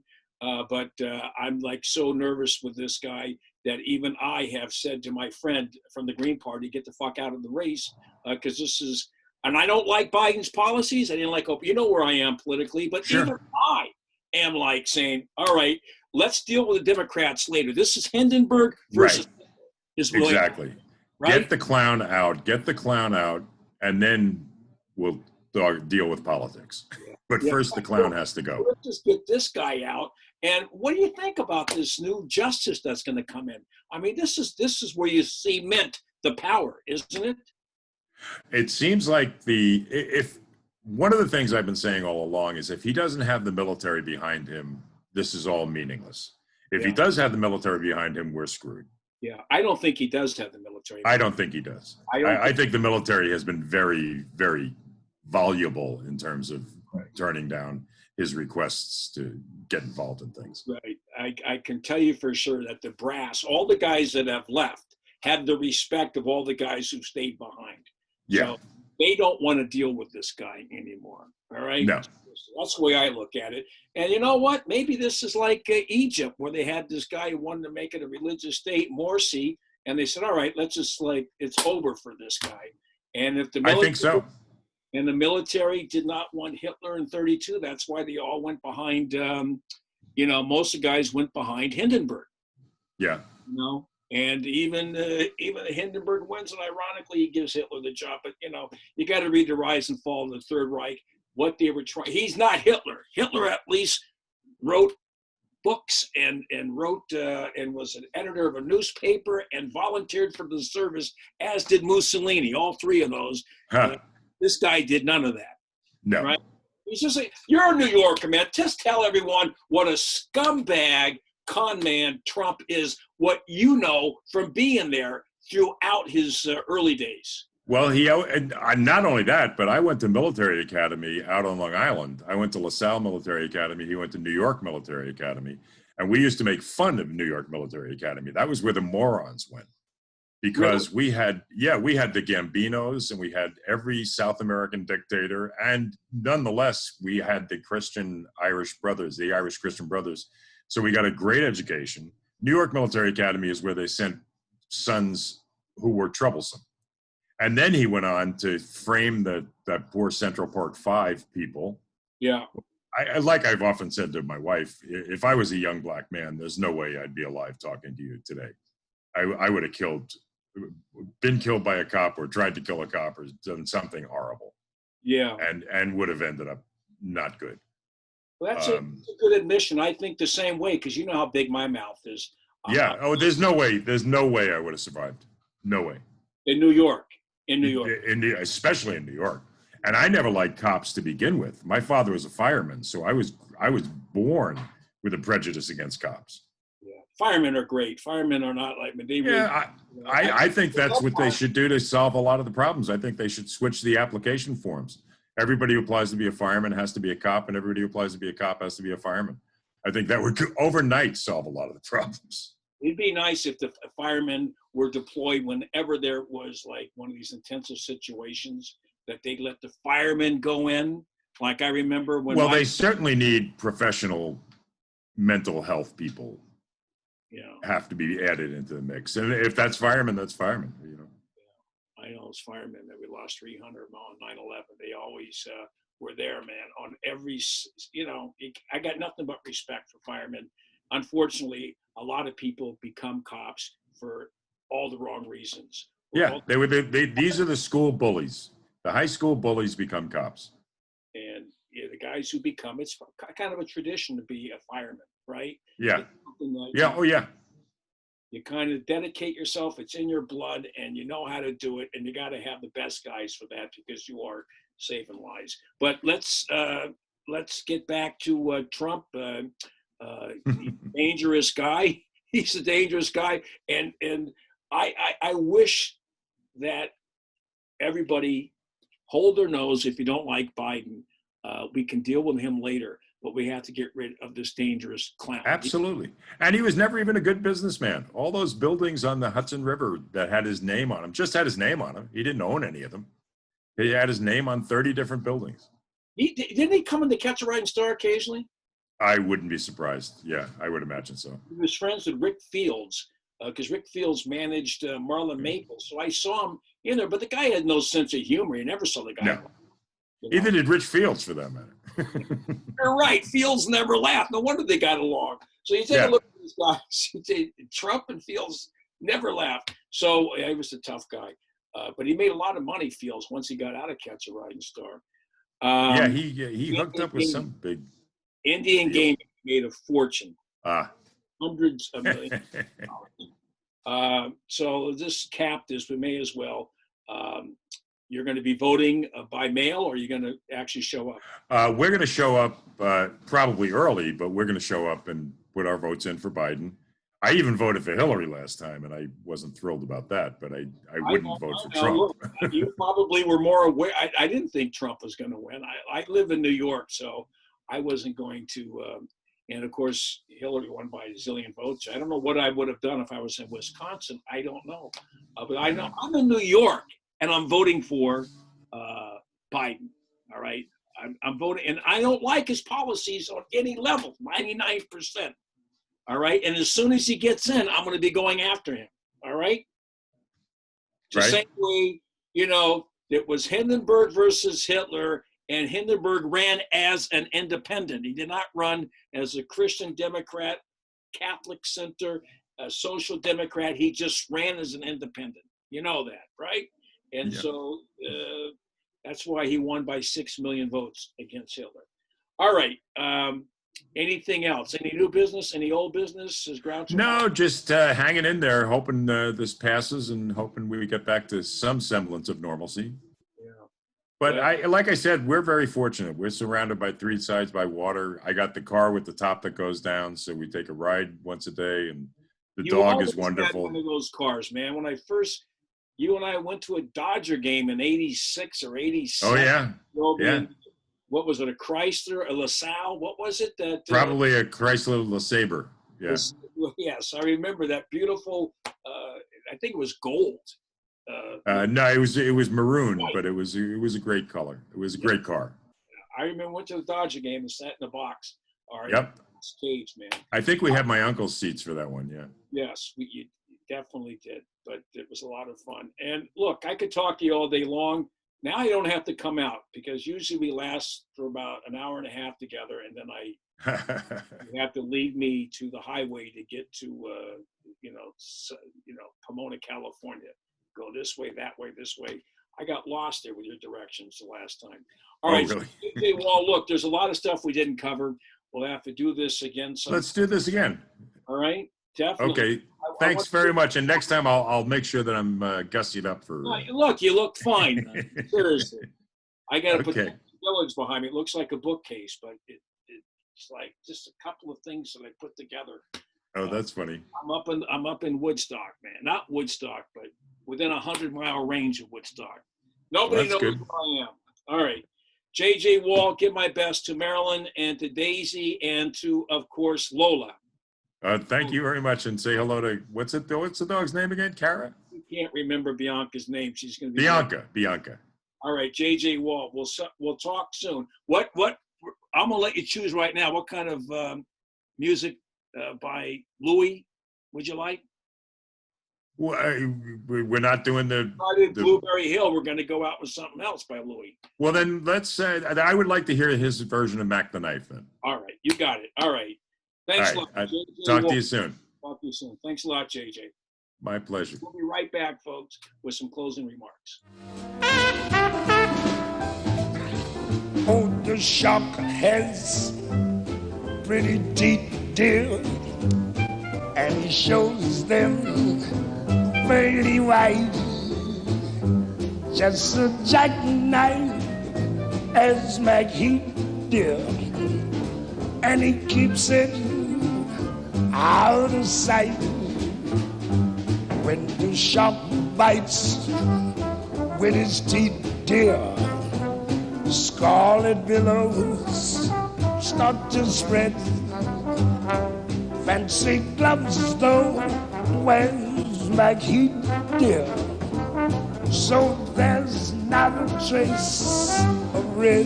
but I'm like so nervous with this guy that even I have said to my friend from the Green Party, get the fuck out of the race, because this is, and I don't like Biden's policies. I didn't like, where I am politically, but Sure. even I am like saying, all right, let's deal with the Democrats later. This is Hindenburg versus is really, Exactly. right? Get the clown out, and then we'll deal with politics. But Yeah. first, the clown has to go. Let's just get this guy out. And what do you think about this new justice that's going to come in? I mean, this is where you cement the power, isn't it? It seems like if one of the things I've been saying all along is if he doesn't have the military behind him, this is all meaningless. If he Yeah. does have the military behind him, we're screwed. Yeah, I don't think he does have the military. I don't think he does. I think the military has been very, very voluble in terms of turning down his requests to get involved in things. Right. I can tell you for sure that the brass, all the guys that have left, have the respect of all the guys who stayed behind. Yeah. So they don't want to deal with this guy anymore. All right. No. That's the way I look at it. And you know what? Maybe this is like Egypt, where they had this guy who wanted to make it a religious state, Morsi, and they said, all right, let's just it's over for this guy. And if the I think so. And the military did not want Hitler in 32. That's why they all went behind, most of the guys went behind Hindenburg. Yeah. And even Hindenburg wins, and ironically, he gives Hitler the job. But, you got to read The Rise and Fall of the Third Reich, what they were trying. He's not Hitler. Hitler at least wrote books and wrote and was an editor of a newspaper and volunteered for the service, as did Mussolini, all three of those. Huh. This guy did none of that. No. Right? He's just like, you're a New Yorker, man. Just tell everyone what a scumbag con man Trump is, what you know from being there throughout his early days. Well, and not only that, but I went to military academy out on Long Island. I went to LaSalle Military Academy. He went to New York Military Academy. And we used to make fun of New York Military Academy. That was where the morons went. Because Really? we had the Gambinos, and we had every South American dictator. And nonetheless, we had the Irish Christian brothers. So we got a great education. New York Military Academy is where they sent sons who were troublesome. And then he went on to frame that poor Central Park 5 people. Yeah. Like I've often said to my wife, if I was a young black man, there's no way I'd be alive talking to you today. I would have been killed by a cop, or tried to kill a cop, or done something horrible. Yeah. And would have ended up not good. Well, that's a good admission. I think the same way, because you know how big my mouth is. Yeah. Oh, there's no way I would have survived. No way. In New York. Especially in New York. And I never liked cops to begin with. My father was a fireman, so I was born with a prejudice against cops. Yeah. Firemen are great. Firemen are not like, they really, I think that's what they should do to solve a lot of the problems. I think they should switch the application forms. Everybody who applies to be a fireman has to be a cop, and everybody who applies to be a cop has to be a fireman. I think that would overnight solve a lot of the problems. It'd be nice if the firemen were deployed whenever there was like one of these intensive situations, that they let the firemen go in. Like I remember when. Well, they certainly need professional mental health people. Have to be added into the mix. And if that's firemen, that's firemen. I know it's firemen that we lost 300 on 9/11. They always were there, man. On every, I got nothing but respect for firemen. Unfortunately, a lot of people become cops for all the wrong reasons. Yeah, these are the school bullies. The high school bullies become cops. And the guys who become, it's kind of a tradition to be a fireman, right? Yeah. Yeah. Oh, yeah. You kind of dedicate yourself. It's in your blood, and you know how to do it. And you got to have the best guys for that, because you are saving lives. But let's get back to Trump. Dangerous guy. He's a dangerous guy, and I wish that everybody hold their nose. If you don't like Biden, we can deal with him later. but we have to get rid of this dangerous clown. Absolutely. And he was never even a good businessman. All those buildings on the Hudson River that had his name on them, just had his name on them. He didn't own any of them. He had his name on 30 different buildings. Didn't he come in to Catch a Rising Star occasionally? I wouldn't be surprised. Yeah, I would imagine so. He was friends with Rick Fields because Rick Fields managed Marlon Maple. So I saw him in there, but the guy had no sense of humor. You never saw the guy. No. Either did Rich Fields, for that matter. You're right. Fields never laughed. No wonder they got along. So you take a look at these guys. Trump and Fields never laughed. So he was a tough guy. But he made a lot of money, Fields, once he got out of Catch a Rising Star. Yeah, he hooked up with some big Indian Gaming made a fortune. Hundreds of millions of dollars. So this capped this, we may as well. You're going to be voting by mail, or are you going to actually show up? We're going to show up probably early, but we're going to show up and put our votes in for Biden. I even voted for Hillary last time, and I wasn't thrilled about that, but I wouldn't vote for Trump. Look, you probably were more aware. I didn't think Trump was going to win. I live in New York, so I wasn't going to. And of course, Hillary won by a zillion votes. I don't know what I would have done if I was in Wisconsin. I don't know. But I know I'm in New York, and I'm voting for Biden. All right. I'm voting, and I don't like his policies on any level, 99%. All right. And as soon as he gets in, I'm going to be going after him. All right. The same way, it was Hindenburg versus Hitler, and Hindenburg ran as an independent. He did not run as a Christian Democrat, Catholic center, a social democrat. He just ran as an independent. You know that, right? And so that's why he won by 6 million votes against Hitler. All right. Anything else? Any new business? Any old business? Is Groucho? No, just hanging in there, hoping this passes and hoping we get back to some semblance of normalcy. Yeah. But like I said, we're very fortunate. We're surrounded by 3 sides by water. I got the car with the top that goes down, so we take a ride once a day, and the dog is wonderful. One of those cars, man. When you and I went to a Dodger game in '86 or '87. Oh yeah. What was it? A Chrysler, a LaSalle? What was it? Probably a Chrysler LeSabre. Yeah. Yes, I remember that beautiful. I think it was gold. No, it was maroon, but it was a great color. It was a great car. I remember went to the Dodger game and sat in the box. All right. Yep. Cage, man. I think we had my uncle's seats for that one. Yeah. Yes, you definitely did. But it was a lot of fun. And look, I could talk to you all day long. Now you don't have to come out, because usually we last for about an hour and a half together, and then you have to lead me to the highway to get to Pomona, California. Go this way, that way, this way. I got lost there with your directions the last time. All right, really? Okay, well, look, there's a lot of stuff we didn't cover. We'll have to do this again sometime. Let's do this again. All right, definitely. Okay. Thanks very much. And next time I'll make sure that I'm gussied up for. Look, you look fine. Seriously, I got to put Okay. village behind me. It looks like a bookcase, but it's like just a couple of things that I put together. Oh, that's funny. I'm up in Woodstock, man. Not Woodstock, but within 100-mile range of Woodstock. Nobody knows good. where I am. All right. JJ Wall, give my best to Marilyn and to Daisy and to, of course, Lola. Thank you very much, and say hello to what's the dog's name again? Kara? You can't remember Bianca's name. She's going to be Bianca. All right, JJ Wall. We'll talk soon. What I'm gonna let you choose right now. What kind of music by Louis would you like? Well, we're not doing the Blueberry Hill. We're going to go out with something else by Louis. Well, then let's say I would like to hear his version of Mac the Knife. Then. All right, you got it. All right. Thanks a lot. Talk to you soon. Talk to you soon. Thanks a lot, JJ. My pleasure. We'll be right back, folks, with some closing remarks. Oh, the shark has pretty teeth, dear, and he shows them pretty white. Just a jackknife as McHeath, dear, and he keeps it out of sight. When the shark bites with his teeth, dear, scarlet billows start to spread. Fancy gloves though wears like he did, so there's not a trace of red.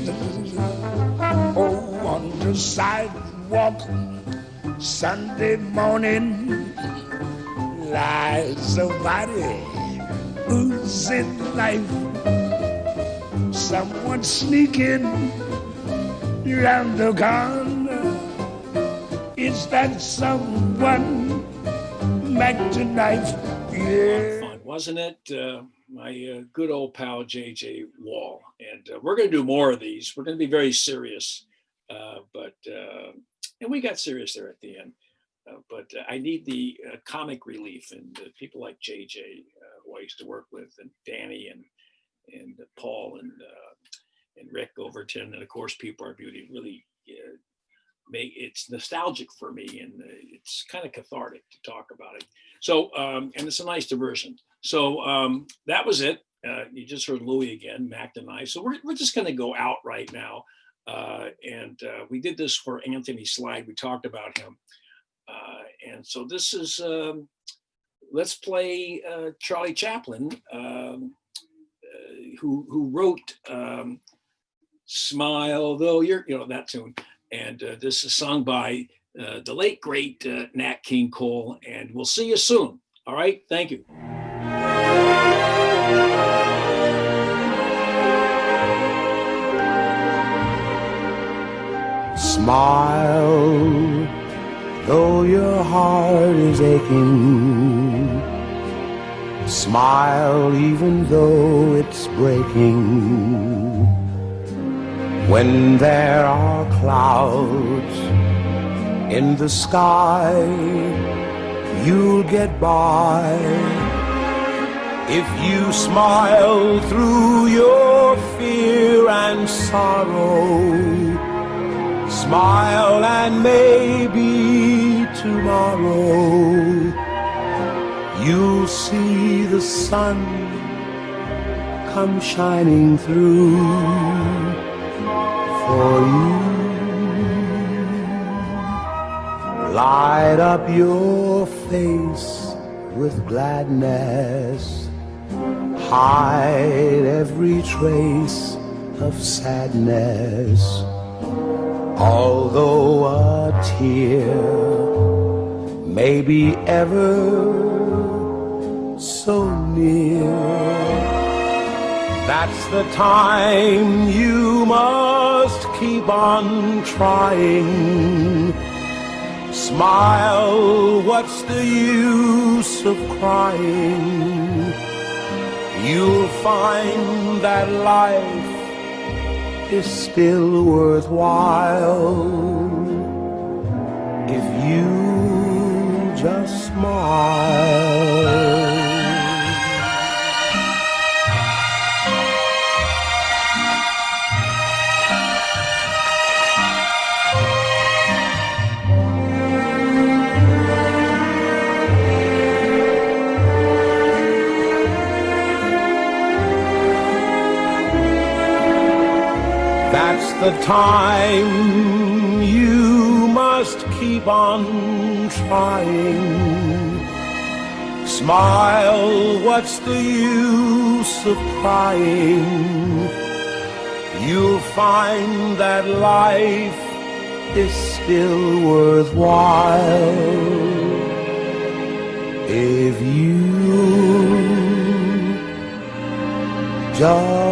Oh, on the sidewalk Sunday morning lies a body oozing life. Someone sneaking round the corner. Is that someone back tonight? Yeah. Fun, wasn't it? My good old pal JJ Wall. And we're going to do more of these. We're going to be very serious, and we got serious there at the end. But I need the comic relief, and people like JJ, who I used to work with, and Danny, and Paul, and Rick Overton, and of course People Are Beauty. Really, it's nostalgic for me, and it's kind of cathartic to talk about it. So, and it's a nice diversion. So that was it. You just heard Louis again, Mac and I. So we're just going to go out right now. And we did this for Anthony Slide. We talked about him. And so this is, let's play Charlie Chaplin, who wrote Smile, Though You're, that tune. And this is sung by the late, great Nat King Cole. And we'll see you soon. All right. Thank you. Smile, though your heart is aching. Smile, even though it's breaking. When there are clouds in the sky, you'll get by. If you smile through your fear and sorrow, smile and maybe tomorrow you'll see the sun come shining through for you. Light up your face with gladness, hide every trace of sadness. Although a tear may be ever so near, that's the time you must keep on trying. Smile, what's the use of crying? You'll find that life is still worthwhile if you just smile. That's the time you must keep on trying. Smile, what's the use of crying? You'll find that life is still worthwhile if you just